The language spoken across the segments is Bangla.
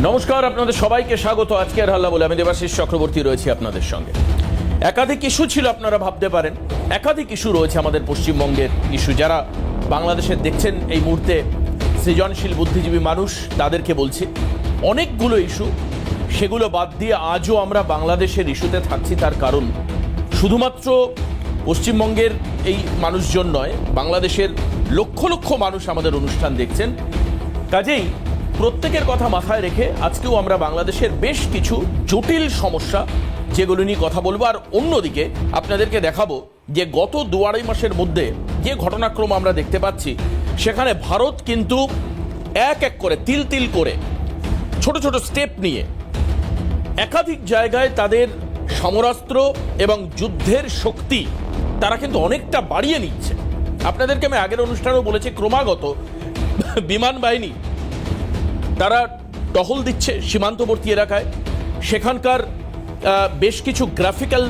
নমস্কার, আপনাদের সবাইকে স্বাগত। আজকের হাল্লা বলে আমি দেবাশিস চক্রবর্তী রয়েছি আপনাদের সঙ্গে। একাধিক ইস্যু ছিল, আপনারা ভাবতে পারেন একাধিক ইস্যু রয়েছে আমাদের পশ্চিমবঙ্গের ইস্যু। যারা বাংলাদেশে দেখছেন এই মুহূর্তে সৃজনশীল বুদ্ধিজীবী মানুষ, তাদেরকে বলছি অনেকগুলো ইস্যু, সেগুলো বাদ দিয়ে আজও আমরা বাংলাদেশের ইস্যুতে থাকছি। তার কারণ শুধুমাত্র পশ্চিমবঙ্গের এই মানুষজন নয়, বাংলাদেশের লক্ষ লক্ষ মানুষ আমাদের অনুষ্ঠান দেখছেন। কাজেই প্রত্যেকের কথা মাথায় রেখে আজকেও আমরা বাংলাদেশের বেশ কিছু জটিল সমস্যা যেগুলো নিয়ে কথা বলবো। আর অন্যদিকে আপনাদেরকে দেখাবো যে গত 2-2.5 মাসের মধ্যে যে ঘটনাক্রম আমরা দেখতে পাচ্ছি, সেখানে ভারত কিন্তু এক এক করে তিল তিল করে ছোট ছোট স্টেপ নিয়ে একাধিক জায়গায় তাদের সমরাস্ত্র এবং যুদ্ধের শক্তি তারা কিন্তু অনেকটা বাড়িয়ে নিচ্ছে। আপনাদেরকে আমি আগের অনুষ্ঠানেও বলেছি, ক্রমাগত বিমান বাহিনী তারা টহল দিচ্ছে সীমান্তবর্তী এলাকায়। সেখানকার বেশ কিছু গ্রাফিক্যাল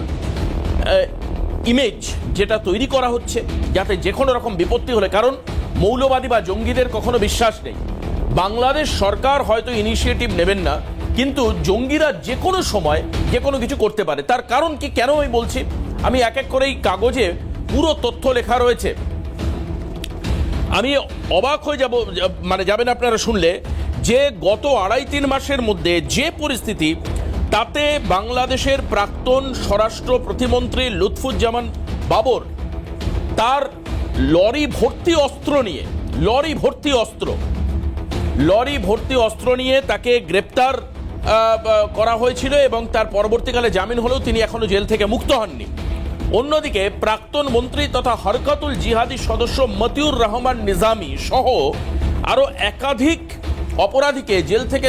ইমেজ যেটা তৈরি করা হচ্ছে, যাতে যে কোনো রকম বিপত্তি হলে, কারণ মৌলবাদী বা জঙ্গিদের কখনো বিশ্বাস নেই। বাংলাদেশ সরকার হয়তো ইনিশিয়েটিভ নেবেন না, কিন্তু জঙ্গিরা যে কোনো সময় যে কোনো কিছু করতে পারে। তার কারণ কি, কেন আমি বলছি, আমি এক এক করে এই কাগজে পুরো তথ্য লেখা রয়েছে। আমি অবাক হয়ে যাব, মানে যাবেন আপনারা শুনলে, যে গত 2.5-3 মাসের মধ্যে যে পরিস্থিতি, তাতে বাংলাদেশের প্রাক্তন স্বরাষ্ট্র প্রতিমন্ত্রী লুৎফুজ্জামান বাবর তার লরি ভর্তি অস্ত্র নিয়ে তাকে গ্রেপ্তার করা হয়েছিল এবং তার পরবর্তীকালে জামিন হলেও তিনি এখনো জেল থেকে মুক্ত হননি। অন্যদিকে প্রাক্তন মন্ত্রী তথা হরকাতুল জিহাদি সদস্য মতিউর রহমান নিজামী সহ আরো একাধিক অপরাধীকে জেল থেকে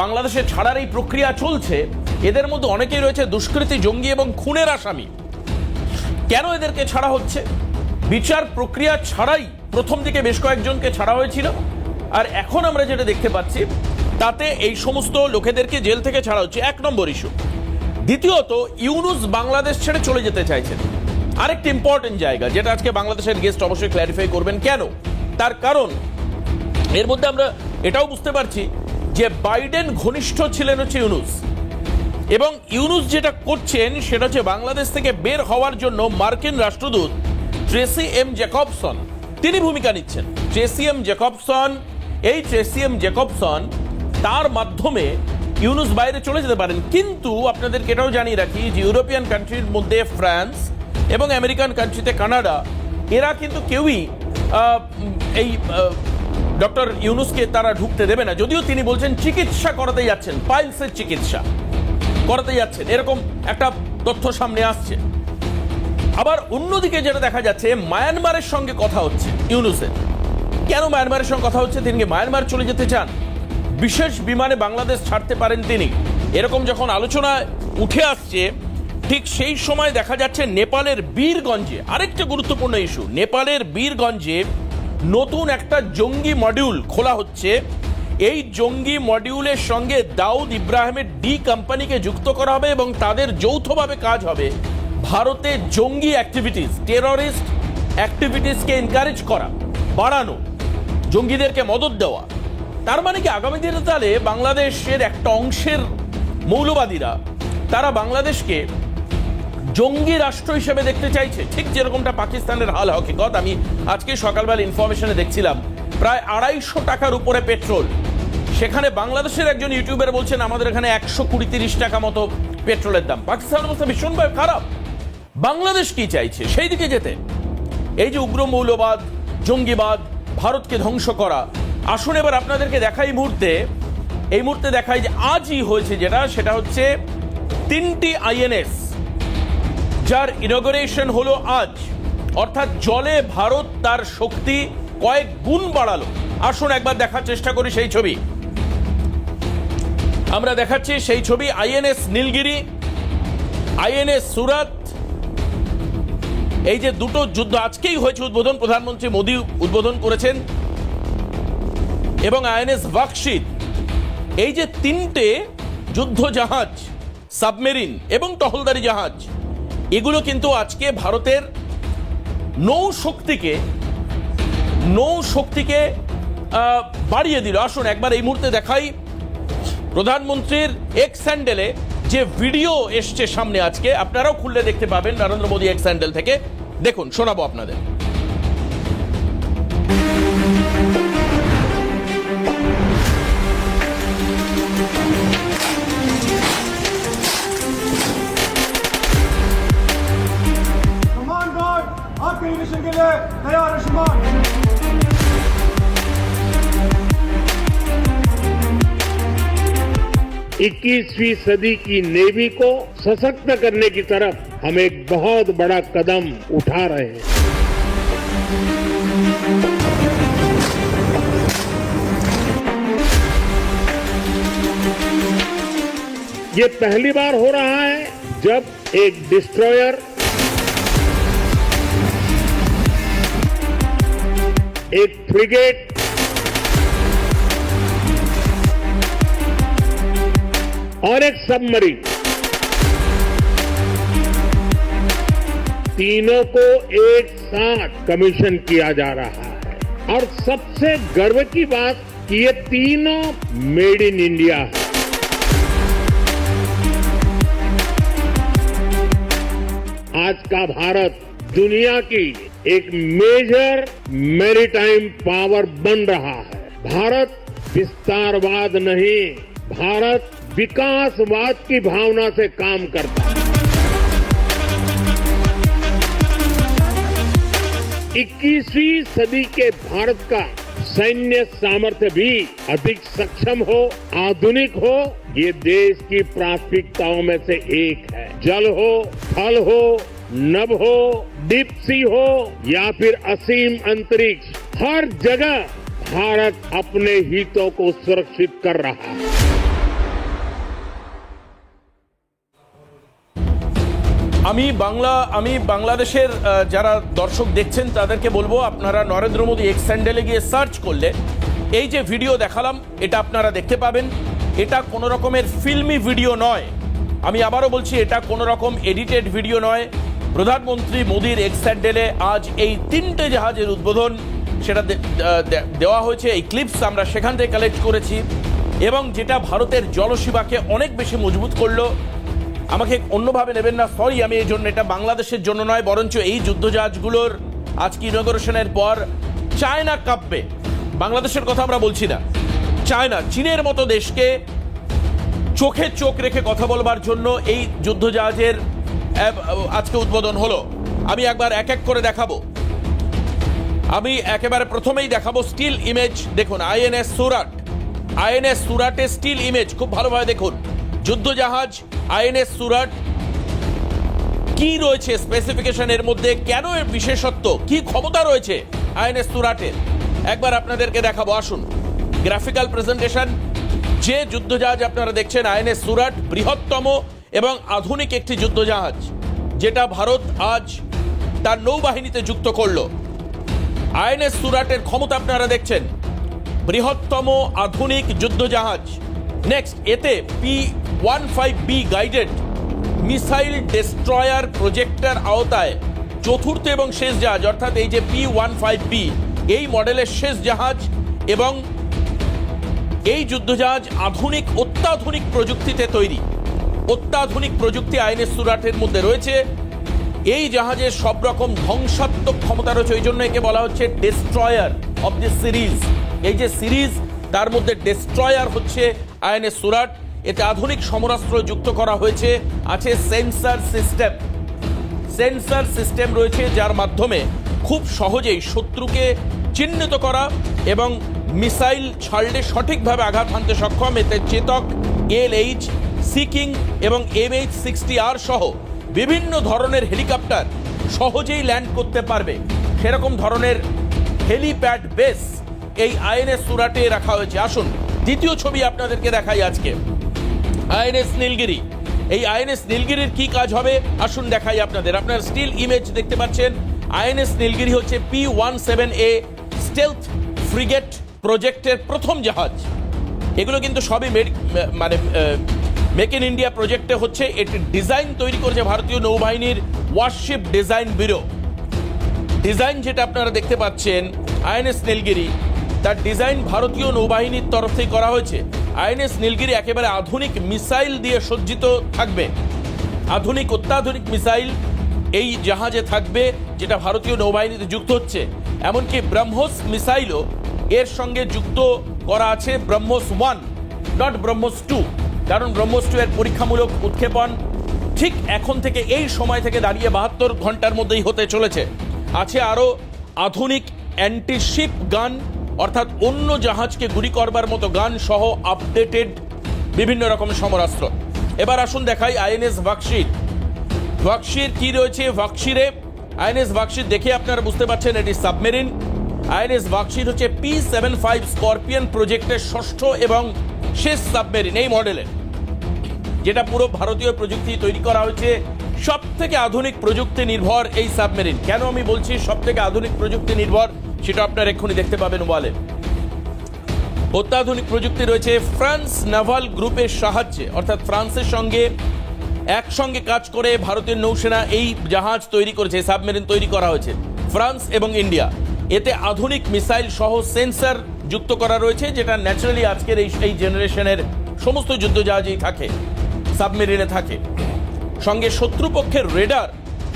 বাংলাদেশে ছাড়ার এই প্রক্রিয়া চলছে। এদের মধ্যে অনেকেই রয়েছে দুষ্কৃতী, জঙ্গি এবং খুনের আসামি। কেন এদেরকে ছাড়া হচ্ছে? বিচার প্রক্রিয়া ছাড়াই প্রথম দিকে বেশ কয়েকজনকে ছাড়া হয়েছিল, আর এখন আমরা যেটা দেখতে পাচ্ছি তাতে এই সমস্ত লোকেদেরকে জেল থেকে ছাড়া হচ্ছে। 1 নম্বর ইস্যু। দ্বিতীয়ত, ইউনূস বাংলাদেশ ছেড়ে চলে যেতে চাইছেন। আরেকটি ইম্পর্টেন্ট জায়গা, যেটা আজকে বাংলাদেশের গেস্ট অবশ্যই ক্ল্যারিফাই করবেন কেন। তার কারণ এর মধ্যে আমরা এটাও বুঝতে পারছি যে বাইডেন ঘনিষ্ঠ ছিলেন হচ্ছে ইউনূস, এবং ইউনূস যেটা করছেন সেটা হচ্ছে বাংলাদেশ থেকে বের হওয়ার জন্য মার্কিন রাষ্ট্রদূত ট্রেসি এম জ্যাকবসন তিনি ভূমিকা নিচ্ছেন। ট্রেসি এম জ্যাকবসন তার মাধ্যমে ইউনূস বাইরে চলে যেতে পারেন। কিন্তু আপনাদেরকে এটাও জানিয়ে রাখি যে ইউরোপিয়ান কান্ট্রির মধ্যে ফ্রান্স এবং আমেরিকান কান্ট্রিতে কানাডা, এরা কিন্তু কেউই এই ডক্টর ইউনূসকে তারা ঢুকতে দেবে না। যদিও তিনি বলছেন চিকিৎসা করাতে যাচ্ছেন, পাইলসের চিকিৎসা করাতে যাচ্ছেন, এরকম একটা তথ্য সামনে আসছে। আবার অন্যদিকে যেটা দেখা যাচ্ছে, মায়ানমারের সঙ্গে কথা হচ্ছে ইউনূসের। কেন মায়ানমারের সঙ্গে কথা হচ্ছে? তিনি মায়ানমার চলে যেতে চান, বিশেষ বিমানে বাংলাদেশ ছাড়তে পারেন তিনি, এরকম যখন আলোচনা উঠে আসছে, ঠিক সেই সময় দেখা যাচ্ছে নেপালের বীরগঞ্জে আরেকটা গুরুত্বপূর্ণ ইস্যু। নেপালের বীরগঞ্জে নতুন একটা জঙ্গি মডিউল খোলা হচ্ছে। এই জঙ্গি মডিউলের সঙ্গে দাউদ ইব্রাহিমের ডি কোম্পানিকে যুক্ত করা হবে এবং তাদের যৌথভাবে কাজ হবে ভারতে জঙ্গি অ্যাক্টিভিটিস, টেররিস্ট অ্যাক্টিভিটিসকে এনকারেজ করা, বাড়ানো, জঙ্গিদেরকে মদত দেওয়া। তার মানে কি, আগামী দিনে তাহলে বাংলাদেশের একটা অংশের মৌলবাদীরা তারা বাংলাদেশকে জঙ্গি রাষ্ট্র হিসেবে দেখতে চাইছে, ঠিক যেরকমটা পাকিস্তানের হাল হকিকত। আমি আজকে সকালবেলা ইনফরমেশনে দেখছিলাম প্রায় 250 টাকার উপরে পেট্রোল। সেখানে বাংলাদেশের একজন ইউটিউবার বলছেন আমাদের এখানে 120-30 টাকা মতো পেট্রোলের দাম। পাকিস্তানের অবস্থা ভীষণভাবে খারাপ। বাংলাদেশ কি চাইছে? সেই দিকে যেতে। এই যে উগ্র মৌলবাদ, জঙ্গিবাদ, ভারতকে ধ্বংস করা। আসুন এবার আপনাদেরকে দেখাই এই মুহূর্তে দেখাই যে আজই হয়েছে যেটা, সেটা হচ্ছে 3টি আইএনএস যার ইনগরেশন হলো আজ। অর্থাৎ জলে ভারত তার শক্তি কয়েক গুণ বাড়ালো। আসুন একবার দেখার চেষ্টা করি সেই ছবি। আমরা দেখাচ্ছি সেই ছবি। আইএনএস নীলগিরি, আইএনএস সুরাত, এই যে দুটো যুদ্ধ আজকেই হয়েছে উদ্বোধন, প্রধানমন্ত্রী মোদী উদ্বোধন করেছেন, এবং আইএনএস বাকশির। এই যে 3টে যুদ্ধ জাহাজ, সাবমেরিন এবং টহলদারি জাহাজ, এগুলো কিন্তু আজকে ভারতের নৌ শক্তিকে বাড়িয়ে দিল। আসুন একবার এই মুহূর্তে দেখাই প্রধানমন্ত্রীর এক্স হ্যান্ডেলে যে ভিডিও এসছে সামনে আজকে, আপনারাও খুললে দেখতে পাবেন নরেন্দ্র মোদী এক্স হ্যান্ডেল থেকে। দেখুন, শোনাবো আপনাদের। सम्मान गार्ड आपके मिशन के लिए तैयार है सम्मान। 21वीं सदी की नेवी को सशक्त करने की तरफ हम एक बहुत बड़ा कदम उठा रहे हैं। ये पहली बार हो रहा है जब एक डिस्ट्रॉयर, एक फ्रिगेट और एक सबमरीन, तीनों को एक साथ कमीशन किया जा रहा है। और सबसे गर्व की बात कि ये तीनों मेड इन इंडिया है। आज का भारत दुनिया की एक मेजर मैरीटाइम पावर बन रहा है। भारत विस्तारवाद नहीं, भारत विकासवाद की भावना से काम करता है। 21वीं सदी के भारत का सैन्य सामर्थ्य भी अधिक सक्षम हो, आधुनिक हो, ये देश की प्राथमिकताओं में से एक है। जल हो, थल हो, नभ हो, डीप सी हो या फिर असीम अंतरिक्ष, हर जगह भारत अपने हितों को सुरक्षित कर रहा है। আমি বাংলাদেশের যারা দর্শক দেখছেন তাদেরকে বলবো, আপনারা নরেন্দ্র মোদী এক্স হ্যান্ডেলে গিয়ে সার্চ করলে এই যে ভিডিও দেখালাম এটা আপনারা দেখতে পাবেন। এটা কোনো রকমের ফিল্মি ভিডিও নয়, আমি আবারও বলছি এটা কোনো রকম এডিটেড ভিডিও নয়। প্রধানমন্ত্রী মোদীর এক্স হ্যান্ডেলে আজ এই 3টে জাহাজের উদ্বোধন সেটা দেওয়া হয়েছে। এই ক্লিপস আমরা সেখান থেকে কালেক্ট করেছি এবং যেটা ভারতের জলসীমাকে অনেক বেশি মজবুত করলো। আমাকে অন্যভাবে নেবেন না, সরি, আমি এই জন্য এটা বাংলাদেশের জন্য নয়, বরঞ্চ এই যুদ্ধজাহাজগুলোর আজকে ইনগরেশনের পর চায়না কাঁপবে। বাংলাদেশের কথা আমরা বলছি না, চায়না, চীনের মতো দেশকে চোখে চোখ রেখে কথা বলবার জন্য এই যুদ্ধজাহাজের আজকে উদ্বোধন হলো। আমি একবার এক এক করে দেখাবো। আমি একেবারে প্রথমেই দেখাবো স্টিল ইমেজ। দেখুন আইএনএস সুরাট, আইএনএস সুরাটের স্টিল ইমেজ খুব ভালোভাবে দেখুন। যুদ্ধজাহাজ আইএনএস সুরাট, কি রয়েছে স্পেসিফিকেশনের মধ্যে, কেন এর বিশেষত্ব, কি ক্ষমতা রয়েছে আইএনএস সুরাটের, একবার আপনাদেরকে দেখাবো। আসুন, গ্রাফিক্যাল প্রেজেন্টেশন। যে যুদ্ধজাহাজ আপনারা দেখছেন আইএনএস সুরাট, বৃহত্তম এবং আধুনিক একটি যুদ্ধজাহাজ যেটা ভারত আজ তার নৌবাহিনীতে যুক্ত করলো। আইএনএস সুরাটের ক্ষমতা আপনারা দেখছেন, বৃহত্তম আধুনিক যুদ্ধজাহাজ। নেক্সট, এতে P-15B গাইডেড মিসাইল ডেস্ট্রয়ার প্রজেক্টের আওতায় চতুর্থ এবং শেষ জাহাজ, অর্থাৎ এই যে P-15B এই মডেলের শেষ জাহাজ। এবং এই যুদ্ধজাহাজ আধুনিক, অত্যাধুনিক প্রযুক্তিতে তৈরি, অত্যাধুনিক প্রযুক্তি আইএনএস সুরাটের মধ্যে রয়েছে। এই জাহাজের সব রকম ধ্বংসাত্মক ক্ষমতা রয়েছে, ওই জন্য একে বলা হচ্ছে ডেস্ট্রয়ার অফ দি সিরিজ। এই যে সিরিজ তার মধ্যে ডেস্ট্রয়ার হচ্ছে আইএনএস সুরাট। এতে আধুনিক সমরাস্ত্র যুক্ত করা হয়েছে, আছে সেন্সর সিস্টেম। সেন্সর সিস্টেম রয়েছে যার মাধ্যমে খুব সহজেই শত্রুকে চিহ্নিত করা এবং মিসাইল ছাড়লে সঠিকভাবে আঘাত হানতে সক্ষম। এতে চেতক, LH, সিকিং এবং MH-60R সহ বিভিন্ন ধরনের হেলিকপ্টার সহজেই ল্যান্ড করতে পারবে, সেরকম ধরনের হেলিপ্যাড বেস এই আইএনএস সুরাটে রাখা হয়েছে। আসুন দ্বিতীয় ছবি আপনাদেরকে দেখাই আজকে, আইএনএস নীলগিরি। এই আইএনএস নীলগিরির কি কাজ হবে আসুন দেখাই আপনাদের। আপনারা স্টিল ইমেজ দেখতে পাচ্ছেন। আইএনএস নীলগিরি হচ্ছে P-17A স্টেলথ ফ্রিগেট প্রজেক্টের প্রথম জাহাজ। এগুলো কিন্তু সবই মেক ইন ইন্ডিয়া প্রজেক্টে হচ্ছে। এটি ডিজাইন তৈরি করেছে ভারতীয় নৌবাহিনীর ওয়ারশিপ ডিজাইন ব্যুরো। ডিজাইন যেটা আপনারা দেখতে পাচ্ছেন আইএনএস নীলগিরি, তার ডিজাইন ভারতীয় নৌবাহিনীর তরফ থেকে করা হয়েছে। আইএনএস নীলগিরি একেবারে আধুনিক মিসাইল দিয়ে সজ্জিত থাকবে। আধুনিক অত্যাধুনিক মিসাইল এই জাহাজে থাকবে, যেটা ভারতীয় নৌবাহিনীতে যুক্ত হচ্ছে। এমনকি ব্রহ্মোস মিসাইলও এর সঙ্গে যুক্ত করা আছে, ব্রহ্মোস 1 নট ব্রহ্মোস 2, কারণ ব্রহ্মোস 2 এর পরীক্ষামূলক উৎক্ষেপণ ঠিক এখন থেকে এই সময় থেকে দাঁড়িয়ে 72 ঘন্টার মধ্যেই হতে চলেছে। আছে আরও আধুনিক অ্যান্টিশিপ গান, অর্থাৎ অন্য জাহাজকে গুলি করবার মতো গান সহ আপডেটেড বিভিন্ন রকম সমরাস্ত্র। এবার আসুন দেখাই আইএনএস ভাক্সির। ভাক্সির কি রয়েছে ভাক্সিরে? আইএনএস ভাক্সির দেখে আপনারা বুঝতে পারছেন এটি সাবমেরিন। আইএনএস ভাক্সির হচ্ছে P-75 স্করপিয়ন প্রজেক্টের ষষ্ঠ এবং শেষ সাবমেরিন এই মডেলের, যেটা পুরো ভারতীয় প্রযুক্তি তৈরি করা হয়েছে। সব থেকে আধুনিক প্রযুক্তি নির্ভর এই সাবমেরিন। কেন আমি বলছি সব থেকে আধুনিক প্রযুক্তি নির্ভর, সেটা আপনারা এক্ষুনি দেখতে পাবেন ওয়ালে। অত্যাধুনিক প্রযুক্তি রয়েছে ফ্রান্স নাভাল গ্রুপের সাহায্যে, অর্থাৎ ফ্রান্সের সঙ্গে একসঙ্গে কাজ করে ভারতীয় নৌসেনা এই জাহাজ তৈরি করেছে, সাবমেরিন তৈরি করা হয়েছে ফ্রান্স এবং ইন্ডিয়া। এতে আধুনিক মিসাইল সহ সেন্সর যুক্ত করা রয়েছে, যেটা ন্যাচারালি আজকের এই জেনারেশনের সমস্ত যুদ্ধ জাহাজেই থাকে, সাবমেরিনে থাকে। সঙ্গে শত্রুপক্ষের রেডার,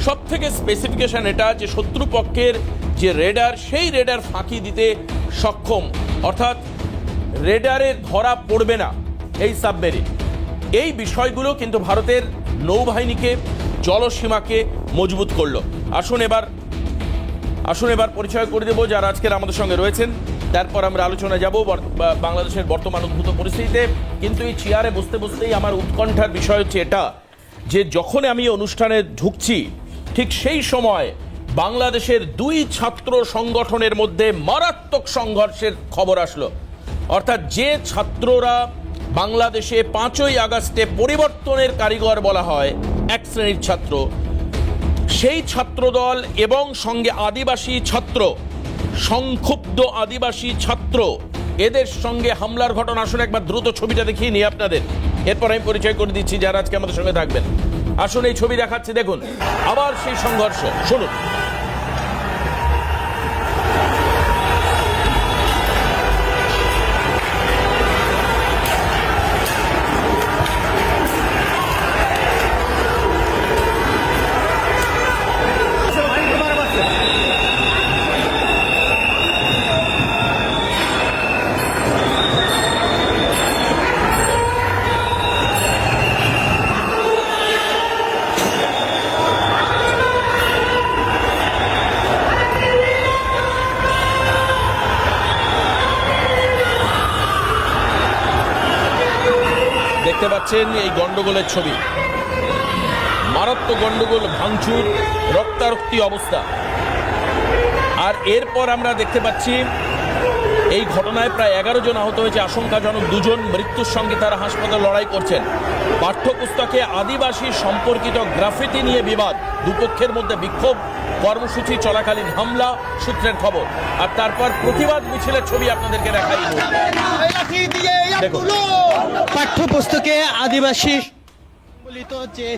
সব থেকে স্পেসিফিকেশন এটা যে শত্রুপক্ষের যে রেডার, সেই রেডার ফাঁকি দিতে সক্ষম, অর্থাৎ রেডারে ধরা পড়বে না এই সাবমেরিন। এই বিষয়গুলো কিন্তু ভারতের নৌবাহিনীকে, জলসীমাকে মজবুত করলো। আসুন এবার পরিচয় করে দেবো যারা আজকের আমাদের সঙ্গে রয়েছেন, তারপর আমরা আলোচনা যাব বাংলাদেশের বর্তমান উদ্ভূত পরিস্থিতিতে। কিন্তু এই চেয়ারে বসতে বসতেই আমার উৎকণ্ঠার বিষয় হচ্ছে এটা যে যখন আমি অনুষ্ঠানে ঢুকছি ঠিক সেই সময় বাংলাদেশের দুই ছাত্র সংগঠনের মধ্যে মারাত্মক সংঘর্ষের খবর আসলো। অর্থাৎ যে ছাত্ররা বাংলাদেশে 5ই আগস্টে পরিবর্তনের কারিগর বলা হয়, এক শ্রেণীর ছাত্র, সেই ছাত্রদল এবং সঙ্গে আদিবাসী ছাত্র, সংক্ষুব্ধ আদিবাসী ছাত্র, এদের সঙ্গে হামলার ঘটনা। আসুন একবার দ্রুত ছবিটা দেখিয়ে নিই আপনাদের, এরপর আমি পরিচয় করে দিচ্ছি যারা আজকে আমাদের সঙ্গে থাকবেন। আসুন এই ছবি দেখাচ্ছি, দেখুন আবার সেই সংঘর্ষ, শুনুন। দেখতে পাচ্ছেন এই গন্ডগোলের ছবি, মারাত্মক গন্ডগোল, ভাঙচুর, রক্তারক্তি অবস্থা। আর এরপর আমরা দেখতে পাচ্ছি এই ঘটনায় প্রায় 11 জন আহত হয়েছে, আশঙ্কাজনক 2 জন মৃত্যুর সঙ্গে তারা হাসপাতালে লড়াই করছেন। পাঠ্যপুস্তকে আদিবাসী সম্পর্কিত গ্রাফিতি নিয়ে বিবাদ, দুপক্ষের মধ্যে বিক্ষোভ, কর্মসূচি চলাকালীন হামলা সূত্রের খবর। আর তারপর প্রতিবাদ মিছিলের ছবি আপনাদেরকে দেখাই। দেখুন পাঠ্যপুস্তকে আদিবাসী যে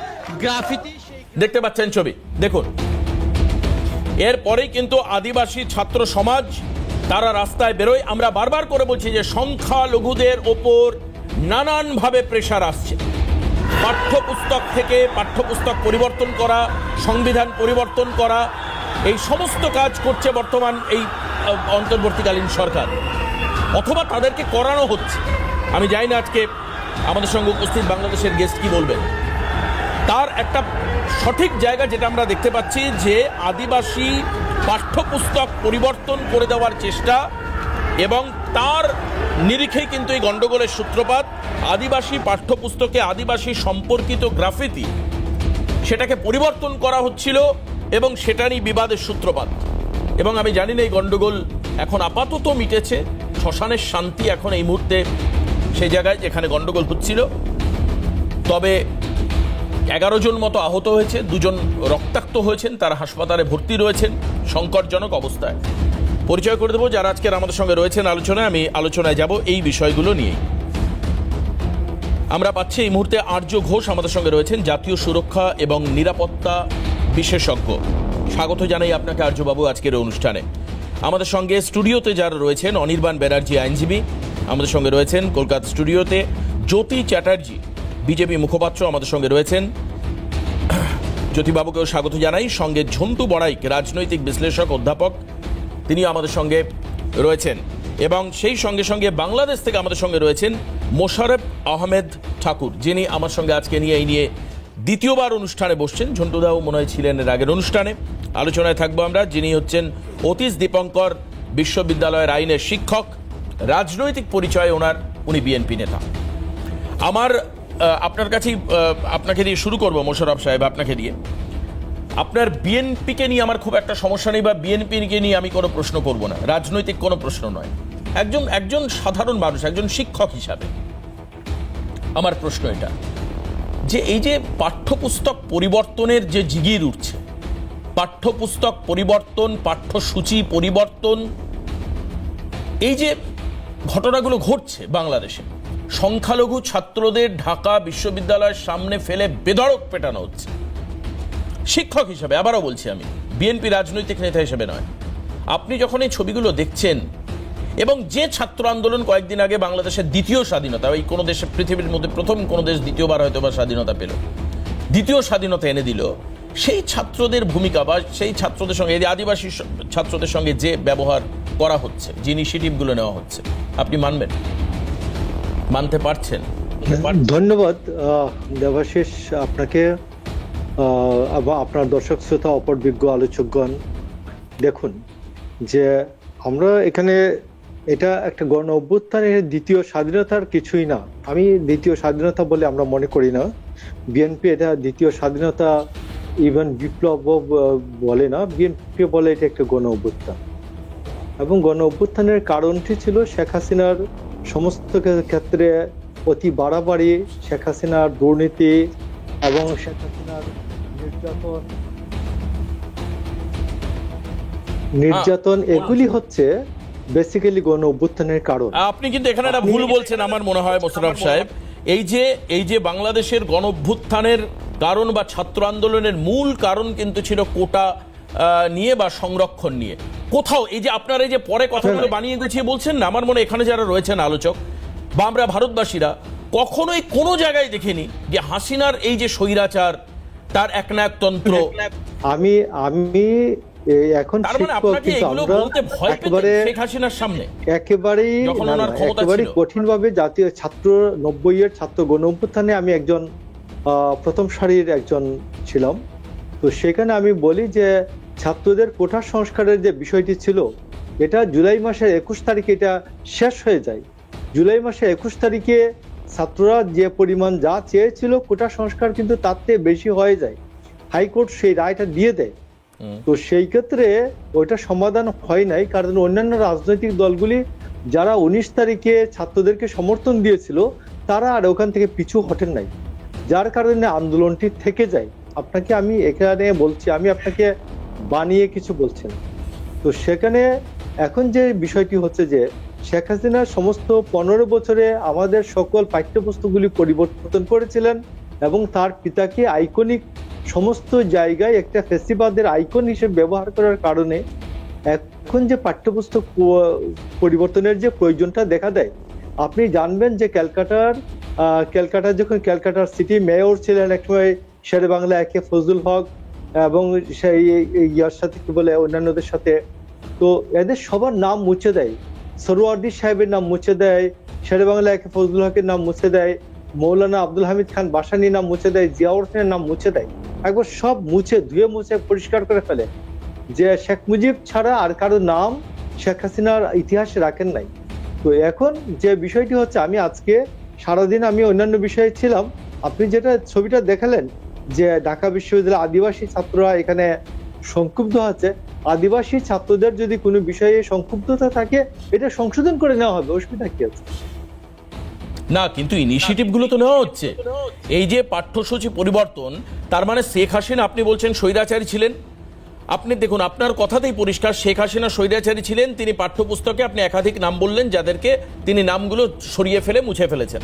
গ্রাফিতি দেখতে পাচ্ছেন ছবি, দেখুন। এরপরেই কিন্তু আদিবাসী ছাত্র সমাজ তারা রাস্তায় বেরোয়। আমরা বারবার করে বলছি যে সংখ্যালঘুদের ওপর নানানভাবে প্রেশার আসছে। পাঠ্যপুস্তক থেকে পাঠ্যপুস্তক পরিবর্তন করা, সংবিধান পরিবর্তন করা, এই সমস্ত কাজ করছে বর্তমান এই অন্তর্বর্তীকালীন সরকার, অথবা তাদেরকে করানো হচ্ছে। আমি জানি না আজকে আমাদের সঙ্গে উপস্থিত বাংলাদেশের গেস্ট কি বলবেন। তার একটা সঠিক জায়গা যেটা আমরা দেখতে পাচ্ছি যে আদিবাসী পাঠ্যপুস্তক পরিবর্তন করে দেওয়ার চেষ্টা, এবং তার নিরিখেই কিন্তু এই গণ্ডগোলের সূত্রপাত। আদিবাসী পাঠ্যপুস্তকে আদিবাসী সম্পর্কিত গ্রাফিতি, সেটাকে পরিবর্তন করা হচ্ছিল এবং সেটারই বিবাদের সূত্রপাত। এবং আমি জানি না এই গণ্ডগোল এখন আপাতত মিটেছে, শ্মশানের শান্তি এখন এই মুহূর্তে সেই জায়গায় যেখানে গণ্ডগোল হচ্ছিল। তবে 11 জন মতো আহত হয়েছে, 2 জন রক্তাক্ত হয়েছেন, তারা হাসপাতালে ভর্তি রয়েছেন সংকটজনক অবস্থায়। পরিচয় করে দেবো যারা আজকের আমাদের সঙ্গে রয়েছেন আলোচনায়। আমি আলোচনায় যাব এই বিষয়গুলো নিয়ে। আমরা পাচ্ছি এই মুহূর্তে আর্য ঘোষ আমাদের সঙ্গে রয়েছেন, জাতীয় সুরক্ষা এবং নিরাপত্তা বিশেষজ্ঞ। স্বাগত জানাই আপনাকে আর্যবাবু আজকের অনুষ্ঠানে। আমাদের সঙ্গে স্টুডিওতে যারা রয়েছেন, অনির্বাণ ব্যানার্জি আইনজীবী আমাদের সঙ্গে রয়েছেন কলকাতা স্টুডিওতে, জ্যোতি চ্যাটার্জি বিজেপি মুখপাত্র আমাদের সঙ্গে রয়েছেন, জ্যোতিবাবুকেও স্বাগত জানাই। সঙ্গে ঝন্টু বড়াইক রাজনৈতিক বিশ্লেষক অধ্যাপক, তিনিও আমাদের সঙ্গে রয়েছেন। এবং সেই সঙ্গে সঙ্গে বাংলাদেশ থেকে আমাদের সঙ্গে রয়েছেন মোশাররফ আহমেদ ঠাকুর, যিনি আমার সঙ্গে আজকে এই নিয়ে দ্বিতীয়বার অনুষ্ঠানে বসছেন। ঝন্টুদাও মনে হয় ছিলেন এর আগের অনুষ্ঠানে। আলোচনায় থাকবো আমরা, যিনি হচ্ছেন অতীশ দীপঙ্কর বিশ্ববিদ্যালয়ের আইনের শিক্ষক, রাজনৈতিক পরিচয় ওনার, উনি বিএনপি নেতা। আমার আপনার কাছেই আপনাকে দিয়ে শুরু করবো মোশাররফ সাহেব, আপনাকে দিয়ে। আপনার বিএনপিকে নিয়ে আমার খুব একটা সমস্যা নেই, বা বিএনপিকে নিয়ে আমি কোনো প্রশ্ন করব না, রাজনৈতিক কোনো প্রশ্ন নয়। একজন সাধারণ মানুষ, একজন শিক্ষক হিসাবে আমার প্রশ্ন এটা, যে এই যে পাঠ্যপুস্তক পরিবর্তনের যে জিগির উঠছে, পাঠ্যপুস্তক পরিবর্তন, পাঠ্যসূচি পরিবর্তন, এই যে ঘটনাগুলো ঘটছে বাংলাদেশে, সংখ্যালঘু ছাত্রদের ঢাকা বিশ্ববিদ্যালয়ের সামনে ফেলে বেধড়ক পেটানো হচ্ছে, শিক্ষক হিসাবে আবারও বলছি, আমি বিএনপি রাজনৈতিক নেতা হিসেবে নয়, আপনি যখন এই ছবিগুলো দেখছেন, এবং যে ছাত্র আন্দোলন কয়েকদিন আগে বাংলাদেশের দ্বিতীয় স্বাধীনতা, এই কোনো দেশে পৃথিবীর মধ্যে প্রথম কোনো দেশ দ্বিতীয়বার হয়তো বা স্বাধীনতা পেল, দ্বিতীয় স্বাধীনতা এনে দিল, সেই ছাত্রদের ভূমিকা বা সেই ছাত্রদের সঙ্গে, এই আদিবাসী ছাত্রদের সঙ্গে যে ব্যবহার করা হচ্ছে, যে ইনিশিয়েটিভগুলো নেওয়া হচ্ছে, আপনি মানবেন? মানতে পারছেন? ধন্যবাদ দেবাশিস আপনাকে, আপনার দর্শক শ্রোতা, অপর বিজ্ঞ আলোচকগণ। দেখুন যে আমরা এখানে, এটা একটা গণ অভ্যুত্থানের দ্বিতীয় স্বাধীনতার কিছুই না। আমি দ্বিতীয় স্বাধীনতা বলে আমরা মনে করি না। বিএনপি এটা দ্বিতীয় স্বাধীনতা, ইভেন বিপ্লব বলে না, বিএনপি বলে এটা একটা গণ অভ্যুত্থান। এবং গণ অভ্যুত্থানের কারণটি ছিল শেখ হাসিনার সমস্ত ক্ষেত্রে অতি বাড়াবাড়ি, শেখ হাসিনার দুর্নীতি এবং শেখ হাসিনার নির্যাতন, এগুলি হচ্ছে বেসিক্যালি গণ অভ্যুত্থানের কারণ। আপনি কিন্তু এখানে একটা ভুল বলছেন আমার মনে হয় মোশাররফ সাহেব। এই যে বাংলাদেশের গণ অভ্যুত্থানের কারণ বা ছাত্র আন্দোলনের মূল কারণ কিন্তু ছিল কোটা নিয়ে বা সংরক্ষণ নিয়ে। কোথাও এই যে আপনারা এই যে পরে কথাগুলো বানিয়ে গুছিয়ে বলছেন না, আমার মনে হয় এখানে যারা রয়েছেন আলোচক বা আমরা ভারতবাসীরা কখনোই কোনো জায়গায় দেখিনি যে হাসিনার এই যে স্বৈরাচার, তার একনায়কতন্ত্র। আমি এখন একেবারেই কঠিন ভাবে জাতীয় ছাত্র 90-এর ছাত্র গণ অভ্যুত্থানে আমি একজন প্রথম সারির একজন ছিলাম। তো সেখানে আমি বলি যে ছাত্রদের কোটা সংস্কারের যে বিষয়টি ছিল, এটা জুলাই মাসের 21 তারিখে এটা শেষ হয়ে যায়। জুলাই মাসের 21 তারিখে ছাত্ররা যে পরিমাণ যা চেয়েছিল কোটা সংস্কার, কিন্তু তার থেকে বেশি হয়ে যায়। হাইকোর্ট সেই রায়টা দিয়ে দেয়। তো সেই ক্ষেত্রে ওইটা সমাধান হয় নাই, কারণ অন্যান্য রাজনৈতিক দলগুলি যারা 19 তারিখে ছাত্রদেরকে সমর্থন দিয়েছিল, তারা আর ওখান থেকে পিছু হটেন নাই, যার কারণে আন্দোলনটি থেকে যায়। আপনাকে আমি এখানে বলছি, আমি আপনাকে বানিয়ে কিছু বলছি না। তো সেখানে এখন যে বিষয়টি হচ্ছে যে শেখ হাসিনা সমস্ত 15 বছরে আমাদের সকল পাঠ্যপুস্তকগুলি পরিবর্তন করেছিলেন, এবং তার পিতাকে আইকনিক সমস্ত জায়গায় একটা ফেসিবাদের আইকন হিসেবে ব্যবহার করার কারণে এখন যে পাঠ্যপুস্তক পরিবর্তনের যে প্রয়োজনটা দেখা দেয়। আপনি জানবেন যে ক্যালকাটার যখন ক্যালকাটার সিটি মেয়র ছিলেন একসময় শেরে বাংলা একে ফজলুল হক, এবং সেই ইয়ার সাথে কি বলে অন্যান্যদের সাথে, তো এদের সবার নাম মুছে দেয়। সরওয়ার্দী সাহেবের নাম মুছে দেয়, শেরে বাংলা একে ফজলুল হকের নাম মুছে দেয়, মৌলানা আব্দুল হামিদ খান বাসানির নাম মুছে দেয়, জিয়াউর রহমানের নাম মুছে দেয়, একবার সব ধুয়ে মুছে পরিষ্কার করে ফেলে, যে শেখ মুজিব ছাড়া আর কারো নাম শেখ হাসিনার ইতিহাসে রাখেন নাই। তো এখন যে বিষয়টি হচ্ছে, আমি আজকে সারাদিন আমি অন্যান্য বিষয়ে ছিলাম। আপনি যেটা ছবিটা দেখালেন যে ঢাকা বিশ্ববিদ্যালয়ের আদিবাসী ছাত্ররা এখানে সংক্ষুব্ধ আছে, আদিবাসী ছাত্রদের যদি কোনো বিষয়ে সংক্ষুব্ধতা থাকে, এটা সংশোধন করে নেওয়া হবে, অসুবিধা কি আছে? না, কিন্তু ইনিশিয়েটিভ গুলো তো নেওয়া হচ্ছে। এই যে পাঠ্যসূচি পরিবর্তন, তার মানে শেখ হাসিনা আপনি বলছেন স্বৈরাচারী ছিলেন। আপনি দেখুন, আপনার কথাতেই পরিষ্কার শেখ হাসিনা স্বৈরাচারী ছিলেন। তিনি পাঠ্যপুস্তকে আপনি একাধিক নাম বললেন, যাদেরকে তিনি নামগুলো সরিয়ে ফেলে মুছে ফেলেছেন,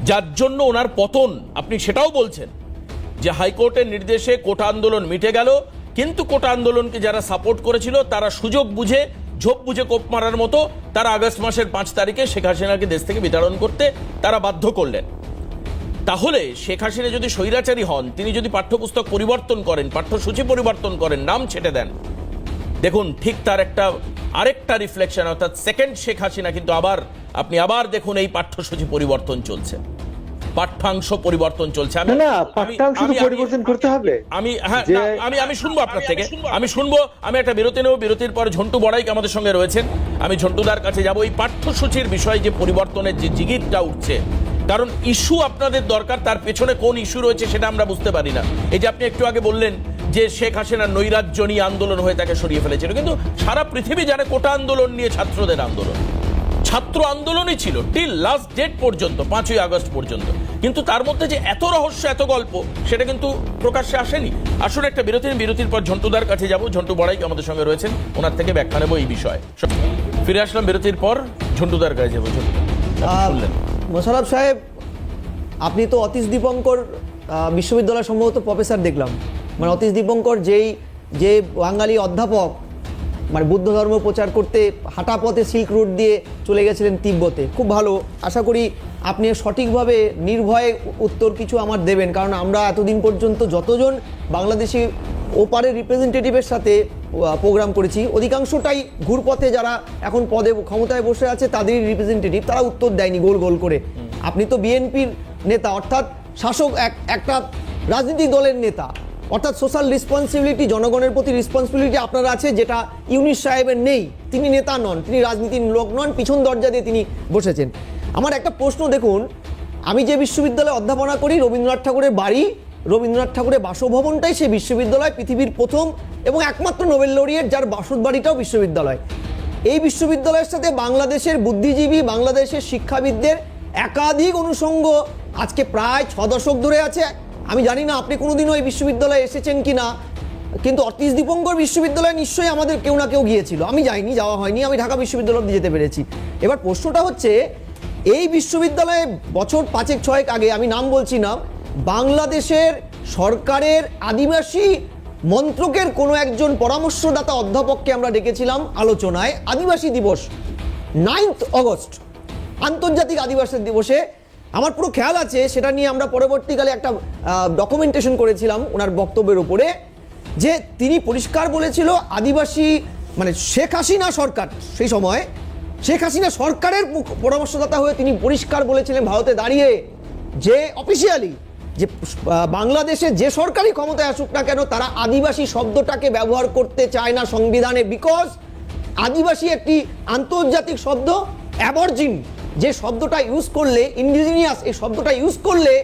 যার জন্য ওনার পতন। আপনি সেটাও বলছেন যে হাইকোর্টের নির্দেশে কোটা আন্দোলন মিটে গেল, কিন্তু কোটা আন্দোলনকে যারা সাপোর্ট করেছিল তারা সুযোগ বুঝে ঝোপ বুঝে কোপ মারার মতো তারা আগস্ট মাসের 5 তারিখে শেখ হাসিনাকে দেশ থেকে বিতাড়ন করতে তারা বাধ্য করলেন। তাহলে শেখ হাসিনা যদি স্বৈরাচারী হন, তিনি যদি পাঠ্যপুস্তক পরিবর্তন করেন, পাঠ্যসূচি পরিবর্তন করেন, নাম ছেটে দেন, দেখুন ঠিক তার আরেকটা রিফ্লেকশন, অর্থাৎ সেকেন্ড শেখ হাসিনা কিন্তু আপনি আবার দেখুন এই পাঠ্যসূচি পরিবর্তন চলছে, পাঠ্যাংশ পরিবর্তন চলছে। না, পাঠ্যাংশ পরিবর্তন করতে হবে। আমি শুনবো আপনার থেকে, আমি একটা বিরতি নেব, বিরতির পরে ঝন্টু বড়াইক আমাদের সঙ্গে রয়েছেন, আমি ঝন্টুদার কাছে যাব। এই পাঠ্যসূচির বিষয়ে যে পরিবর্তনের যে জিগিরটা উঠছে, কারণ ইস্যু আপনাদের দরকার, তার পেছনে কোন ইস্যু রয়েছে সেটা আমরা বুঝতে পারি না। এই যে আপনি একটু আগে বললেন যে শেখ হাসিনার নৈরাজ্য নিয়ে আন্দোলন হয়ে তাকে সরিয়ে ফেলেছিল, কিন্তু সারা পৃথিবী জানে কোটা আন্দোলন নিয়ে ছাত্রদের আন্দোলন, ছাত্র আন্দোলনই ছিল টিল লাস্ট ডেট পর্যন্ত, 5ই আগস্ট পর্যন্ত। কিন্তু তার মধ্যে যে এত রহস্য, এত গল্প, সেটা কিন্তু প্রকাশ্যে আসেনি। আসলে একটা বিরতির পর ঝন্টুদার কাছে যাব, ঝন্টু বড়াইক আমাদের সঙ্গে রয়েছেন, ওনার থেকে ব্যাখ্যা নেব এই বিষয়ে। ফিরে আসলাম বিরতির পর, ঝন্টুদার কাছে যাবো। শুনলেন মোশাররফ সাহেব, আপনি তো অতীশ দীপঙ্কর বিশ্ববিদ্যালয় সম্ভবত প্রফেসর দেখলাম, মানে অতীশ দীপঙ্কর যে বাঙালি অধ্যাপক, মানে বুদ্ধ ধর্ম প্রচার করতে হাঁটা পথে সিল্ক রুট দিয়ে চলে গেছিলেন তিব্বতে, খুব ভালো। আশা করি আপনি সঠিকভাবে নির্ভয়ে উত্তর কিছু আমার দেবেন, কারণ আমরা এতদিন পর্যন্ত যতজন বাংলাদেশি ওপারের রিপ্রেজেন্টেটিভের সাথে প্রোগ্রাম করেছি, অধিকাংশটাই ঘুরপথে যারা এখন পদে ক্ষমতায় বসে আছে তাদেরই রিপ্রেজেন্টেটিভ, তারা উত্তর দেয়নি গোল গোল করে। আপনি তো বিএনপির নেতা, অর্থাৎ শাসক একটা রাজনৈতিক দলের নেতা, অর্থাৎ সোশ্যাল রেসপন্সিবিলিটি, জনগণের প্রতি রেসপন্সিবিলিটি আপনার আছে, যেটা ইউনুস সাহেবের নেই। তিনি নেতা নন, তিনি রাজনীতির লোক নন, পিছন দরজা দিয়ে তিনি বসেছেন। আমার একটা প্রশ্ন, দেখুন, আমি যে বিশ্ববিদ্যালয়ে অধ্যাপনা করি, রবীন্দ্রনাথ ঠাকুরের বাড়ি, রবীন্দ্রনাথ ঠাকুরের বাসভবনটাই সেই বিশ্ববিদ্যালয়, পৃথিবীর প্রথম এবং একমাত্র নোবেল লরিয়েট যার বাসুর বিশ্ববিদ্যালয়। এই বিশ্ববিদ্যালয়ের সাথে বাংলাদেশের বুদ্ধিজীবী, বাংলাদেশের শিক্ষাবিদদের একাধিক অনুষঙ্গ আজকে প্রায় 6 দশক ধরে আছে। আমি জানি না আপনি কোনোদিনও এই বিশ্ববিদ্যালয়ে এসেছেন কি না, কিন্তু অতীশ দীপঙ্কর বিশ্ববিদ্যালয়ে নিশ্চয়ই আমাদের কেউ না কেউ গিয়েছিল। আমি যাইনি, যাওয়া হয়নি, আমি ঢাকা বিশ্ববিদ্যালয়ে যেতে পেরেছি। এবার প্রশ্নটা হচ্ছে, এই বিশ্ববিদ্যালয়ে বছর 5-6 আগে, আমি নাম বলছি না, বাংলাদেশের সরকারের আদিবাসী মন্ত্রকের কোনো একজন পরামর্শদাতা অধ্যাপককে আমরা ডেকেছিলাম আলোচনায়। আদিবাসী দিবস 9 অগস্ট, আন্তর্জাতিক আদিবাসী দিবসে। আমার পুরো খেয়াল আছে, সেটা নিয়ে আমরা পরবর্তীকালে একটা ডকুমেন্টেশন করেছিলাম ওনার বক্তব্যের উপরে, যে তিনি পরিষ্কার বলেছিল আদিবাসী, মানে শেখ হাসিনা সরকার, সেই সময় শেখ হাসিনা সরকারের পরামর্শদাতা হয়ে তিনি পরিষ্কার বলেছিলেন ভারতে দাঁড়িয়ে, যে অফিসিয়ালি যে বাংলাদেশে যে সরকারি ক্ষমতায় আসুক না কেন, তারা আদিবাসী শব্দটাকে ব্যবহার করতে চায় না সংবিধানে, বিকজ আদিবাসী একটি আন্তর্জাতিক শব্দ, অ্যাবরজিন যে শব্দটা ইউজ করলে, ইন্ডিজিনিয়াস এই শব্দটা ইউজ করলে